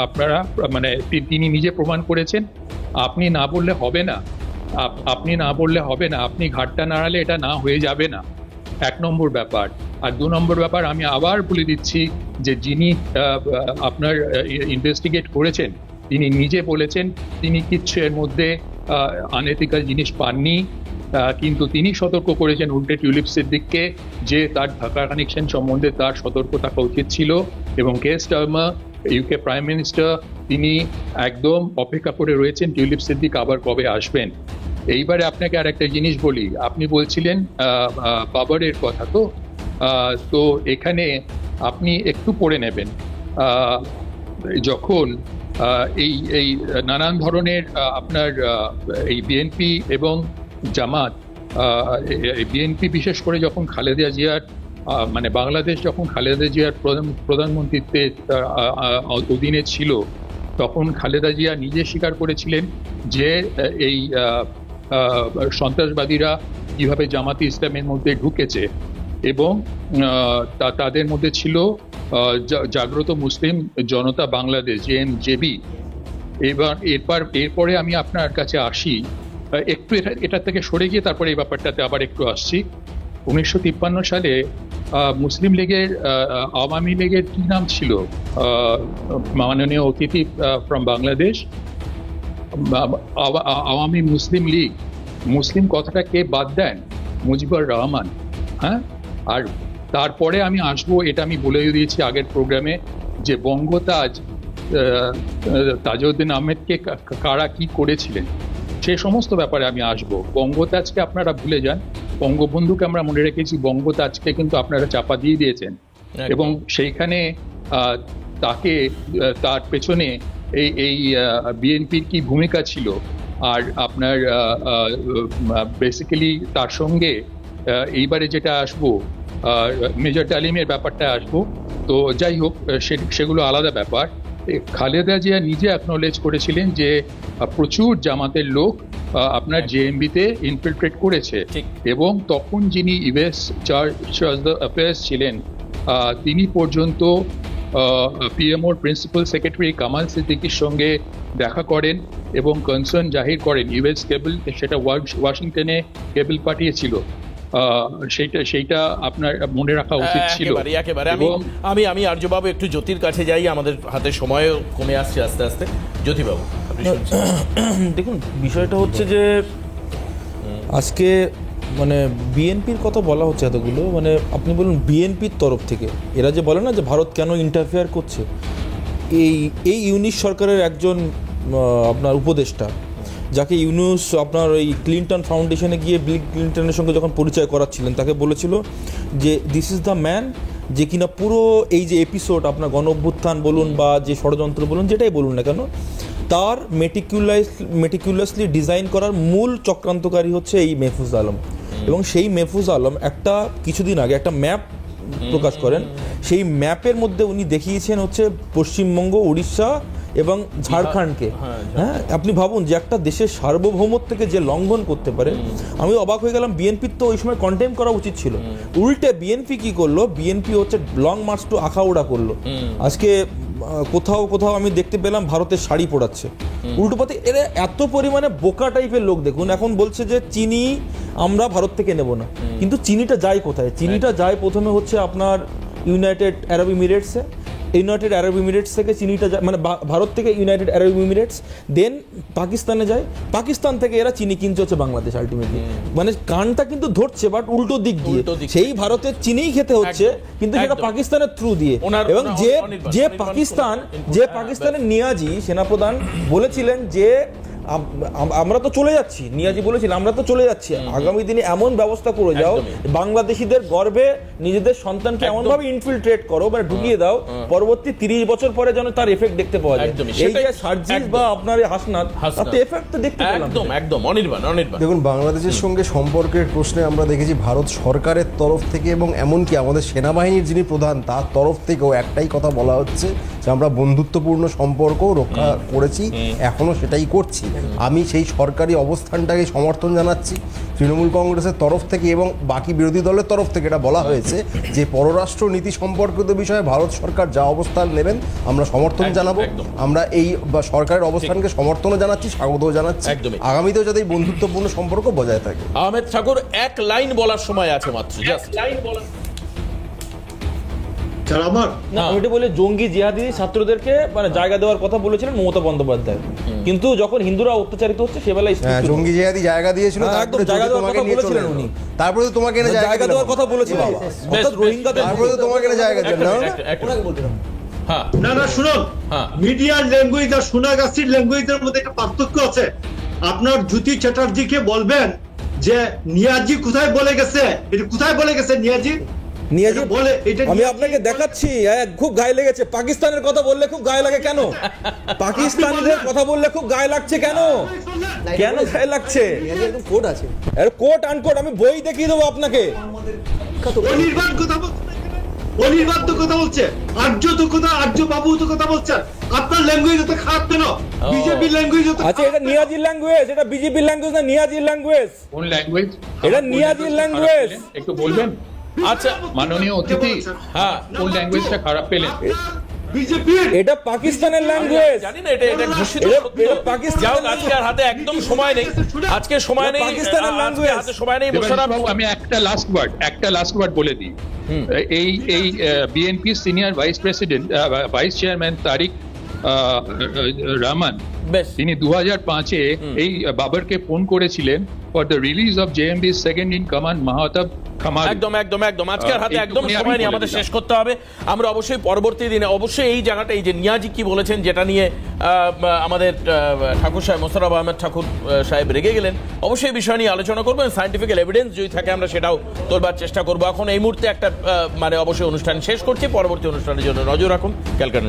আপনারা মানে তিনি নিজে প্রমাণ করেছেন। আপনি না বললে হবে না, আপনি ঘাটটা নাড়ালে এটা না হয়ে যাবে না, 1 নম্বর ব্যাপার। আর 2 নম্বর ব্যাপার আমি আবার বলে দিচ্ছি যে যিনি আপনার ইনভেস্টিগেট করেছেন তিনি নিজে বলেছেন তিনি কিচ্ছু এর মধ্যে আনএথিক্যাল জিনিস পাননি, কিন্তু তিনি সতর্ক করেছেন উল্টে টিউলিপ সিদ্দিককে যে তার ঢাকা কানেকশন সম্বন্ধে তার সতর্ক থাকা উচিত ছিল। এবং case Starmer UK prime minister তিনি একদম অপেক্ষা করে রয়েছেন টিউলিপ সিদ্দিক আবার কবে আসবেন। এইবারে আপনাকে আর একটা জিনিস বলি, আপনি বলছিলেন বাবরের কথা, তো এখানে আপনি একটু পড়ে নেবেন। যখন এই নানান ধরনের আপনার এই বিএনপি এবং জামাত, বিএনপি বিশেষ করে যখন খালেদা জিয়ার মানে বাংলাদেশ যখন খালেদা জিয়ার প্রধানমন্ত্রীত্বের অধীনে ছিল, তখন খালেদা জিয়া নিজে স্বীকার করেছিলেন যে এই সন্ত্রাসবাদীরা কিভাবে জামাতি ইসলামের মধ্যে ঢুকেছে, এবং তাদের মধ্যে ছিল জাগ্রত মুসলিম জনতা বাংলাদেশ জেএমজেবি। এরপরে আমি আপনার কাছে আসি, একটু এটা থেকে সরে গিয়ে তারপরে এই ব্যাপারটাতে আবার একটু আসছি। 1953 সালে মুসলিম লীগের আওয়ামী লীগের কি নাম ছিল, মাননীয় অতিথি ফ্রম বাংলাদেশ, আওয়ামী মুসলিম লীগ। মুসলিম কথাটা কে বাদ দেন? মুজিবুর রহমান। হ্যাঁ, আর তারপরে আমি আসবো, এটা আমি বলে দিয়েছি আগের প্রোগ্রামে, যে বঙ্গতাজ তাজউদ্দিন আহমেদকে কারা কি করেছিলেন সে সমস্ত ব্যাপারে আমি আসবো। বঙ্গতাজকে আপনারা ভুলে যান, বঙ্গবন্ধুকে আমরা মনে রেখেছি, বঙ্গতাজকে কিন্তু আপনারা চাপা দিয়ে দিয়েছেন। এবং সেইখানে তাকে তার পেছনে এই বিএনপির কি ভূমিকা ছিল, আর আপনার বেসিক্যালি তার সঙ্গে এইবারে যেটা আসবো মেজর ডালিমের ব্যাপারটা আসবো। তো যাই হোক, সেগুলো আলাদা ব্যাপার। খালেদা জিয়া নিজে অ্যাকনোলেজ করেছিলেন যে প্রচুর জামাতের লোক আপনার জেএমবিতে ইনফিলট্রেট করেছে, এবং তখন যিনি ইউএস চার্জ দ্য অ্যাফেয়ার্স ছিলেন তিনি পর্যন্ত পিএমওর প্রিন্সিপাল সেক্রেটারি কামাল সিদ্দিকির সঙ্গে দেখা করেন এবং কনসার্ন জাহির করেন। ইউএস কেবল সেটা ওয়াশিংটনে কেবল পাঠিয়েছিল, সেইটা আপনার মনে রাখা উচিত ছিল। একেবারে আমি আর্যবাবু একটু জ্যোতির কাছে যাই, আমাদের হাতে সময় কমে আসছে আস্তে আস্তে। জ্যোতিবাবু দেখুন, বিষয়টা হচ্ছে যে আজকে মানে বিএনপির কথা বলা হচ্ছে এতগুলো, মানে আপনি বলুন বিএনপির তরফ থেকে এরা যে বলে না যে ভারত কেন ইন্টারফেয়ার করছে, এই ইউনিস সরকারের একজন আপনার উপদেষ্টা, যাকে ইউনুস আপনার ওই ক্লিনটন ফাউন্ডেশনে গিয়ে বিল ক্লিনটনের সঙ্গে যখন পরিচয় করাচ্ছিলেন, তাকে বলেছিল যে দিস ইজ দ্য ম্যান, যে কিনা পুরো এই যে এপিসোড আপনার গণ অভ্যুত্থান বলুন বা যে ষড়যন্ত্র বলুন যেটাই বলুন না কেন, তার মেটিকুলাসলি ডিজাইন করার মূল চক্রান্তকারী হচ্ছে এই মেহফুজ আলম। এবং সেই মেহফুজ আলম কিছুদিন আগে একটা ম্যাপ প্রকাশ করেন, সেই ম্যাপের মধ্যে উনি দেখিয়েছেন হচ্ছে পশ্চিমবঙ্গ, উড়িষ্যা এবং ঝাড়খণ্ডকে। হ্যাঁ, আপনি ভাবুন যে একটা দেশের সার্বভৌমত্বকে যে লঙ্ঘন করতে পারে। আমি অবাক হয়ে গেলাম, বিএনপির তো ওই সময় কন্টেম করা উচিত ছিল, উল্টে বিএনপি কি করলো, বিএনপি হচ্ছে লং মার্চ টু আখাউড়া করলো। আজকে কোথাও আমি দেখতে পেলাম ভারতের শাড়ি পরাচ্ছে উল্টোপাতে। এরা এত পরিমাণে বোকা টাইপের লোক। দেখুন, এখন বলছে যে চিনি আমরা ভারত থেকে নেব না, কিন্তু চিনিটা যায় কোথায়? চিনিটা যায় প্রথমে হচ্ছে আপনার ইউনাইটেড আরব এমিরেটসে, ইউনাইটেড আরব এমিরেটস থেকে চিনিটা যায়, মানে ভারত থেকে ইউনাইটেড আরব এমিরেটস, দেন পাকিস্তানে যায়, পাকিস্তান থেকে এরা চিনি কিনছে হচ্ছে বাংলাদেশ আলটিমেটলি। মানে কানটা কিন্তু ধরছে বাট উল্টো দিক দিয়ে, সেই ভারতের চিনিই খেতে হচ্ছে কিন্তু সেটা পাকিস্তানের থ্রু দিয়ে। এবং যে পাকিস্তানের নিয়াজি সেনাপ্রধান বলেছিলেন যে আমরা তো চলে যাচ্ছি, নিয়াজি বলেছিলেন আমরা তো চলে যাচ্ছি, আগামী দিনে এমন ব্যবস্থা করে যাও বাংলাদেশিদের গর্ভে নিজেদের সন্তানকে এমন ভাবে ইনফিলট্রেট করো, মানে ঢুকিয়ে দাও, পরবর্তী 30 বছর পরে যেন তার এফেক্ট দেখতে পাওয়া যায়। এই যে সার্জিস বা আপনার হাসনাত, তাতে এফেক্ট তো দেখতে পেলাম। একদম অনির্বাণ। দেখুন, বাংলাদেশের সঙ্গে সম্পর্কের প্রশ্নে আমরা দেখেছি ভারত সরকারের তরফ থেকে এবং এমনকি আমাদের সেনাবাহিনীর যিনি প্রধান তার তরফ থেকেও একটাই কথা বলা হচ্ছে যে আমরা বন্ধুত্বপূর্ণ সম্পর্ক রক্ষা করেছি, এখনো সেটাই করছি। আমি সেই সরকারি অবস্থানটাকে সমর্থন জানাচ্ছি। তৃণমূল কংগ্রেসের তরফ থেকে এবং বাকি বিরোধী দলের তরফ থেকে এটা বলা হয়েছে যে পররাষ্ট্র নীতি সম্পর্কিত বিষয়ে ভারত সরকার যা অবস্থান নেবেন আমরা সমর্থন জানাবো। আমরা এই সরকারের অবস্থানকে সমর্থনও জানাচ্ছি, স্বাগতও জানাচ্ছি। আগামীতেও যাতে এই বন্ধুত্বপূর্ণ সম্পর্ক বজায় থাকে। আহমেদ ঠাকুর, এক লাইন বলার সময় আছে মাত্র, জাস্ট আমি বলে জঙ্গি জিহাদি ছাত্রদেরকে মানে জায়গা দেওয়ার কথা বলেছিলেন মমতা বন্দ্যোপাধ্যায়, কিন্তু যখন হিন্দুরা অত্যাচারিত হচ্ছে সেবেলায় জঙ্গি জিহাদি জায়গা দিয়েছিল, জায়গা দেওয়ার কথা বলেছিলেন উনি, তারপরে তোমাকে এনে জায়গা দেওয়ার কথা বলেছিল, রোহিঙ্গাদের তারপরে তোমাকে এনে জায়গা দেন না। না শুনুন, মিডিয়ার ল্যাঙ্গুয়েজ আর সোনাগাছির ল্যাঙ্গুয়েজের মধ্যে একটা পার্থক্য আছে। আপনার জ্যোতি চ্যাটার্জিকে বলবেন যে নিয়াজি কোথায় বলে গেছে, এটা কোথায় বলে গেছে নিয়াজি বলে, আমি আপনাকে দেখাচ্ছি। খুব গায়ে লেগেছে, পাকিস্তানের কথা বললে খুব গায়ে লাগে কেন? পাকিস্তানিদের কথা বললে খুব গায়ে লাগছে কেন? কেন গায়ে লাগছে? কোড আছে, কোট আনকোট আমি বই দেখিয়ে দেবো আপনাকে। অনির্বাণ কথা বলছে, অনির্বাণ তো কথা বলছে, আর্য তো কথা, আর্য বাবু তো কথা বলছেন। আপনার ল্যাঙ্গুয়েজ এত খারাপ কেন? বিজেপি ল্যাঙ্গুয়েজ এত আচ্ছা, এটা নিয়াজির ল্যাঙ্গুয়েজ, এটা বিজেপির ল্যাঙ্গুয়েজ না, নিয়াজির ল্যাঙ্গুয়েজ। কোন ল্যাঙ্গুয়েজ? এটা নিয়াজির ল্যাঙ্গুয়েজ। একটু বলবেন? আচ্ছা মাননীয় অতিথি, কোন ল্যাঙ্গুয়েজটা খারাপ পেলেন? বিজেপির এটা পাকিস্তানের ল্যাঙ্গুয়েজ। জানি না, এটা ঘোষিত এটা পাকিস্তানের আজকে আর হাতে একদম সময় নেই, আজকে সময় নেই, পাকিস্তানের ল্যাঙ্গুয়েজ হাতে সময় নেই। মোশাররফ, আমি একটা লাস্ট ওয়ার্ড বলে দিই। এই BNP senior vice president, vice chairman Tarique Rahman, তিনি 2005-এ এই বাবরকে ফোন করেছিলেন for the release of JMB second in command Mahtab Khamari. একদম আজকের হাতে একদম সময় নেই, আমাদের শেষ করতে হবে। আমরা অবশ্যই পরবর্তী দিনে অবশ্যই এই জায়গাটা, এই যে নিয়াজি কি বলেছেন যেটা নিয়ে আমাদের ঠাকুর সাহেব মোশাররফ আহমেদ ঠাকুর সাহেব রেগে গেলেন, অবশ্যই এই বিষয় নিয়ে আলোচনা করবেন। সায়েন্টিফিক এভিডেন্স যদি থাকে আমরা সেটাও তোলবার চেষ্টা করবো। এখন এই মুহূর্তে একটা মানে অবশ্যই অনুষ্ঠান শেষ করছি, পরবর্তী অনুষ্ঠানের জন্য নজর রাখুন। ক্যালকাটা।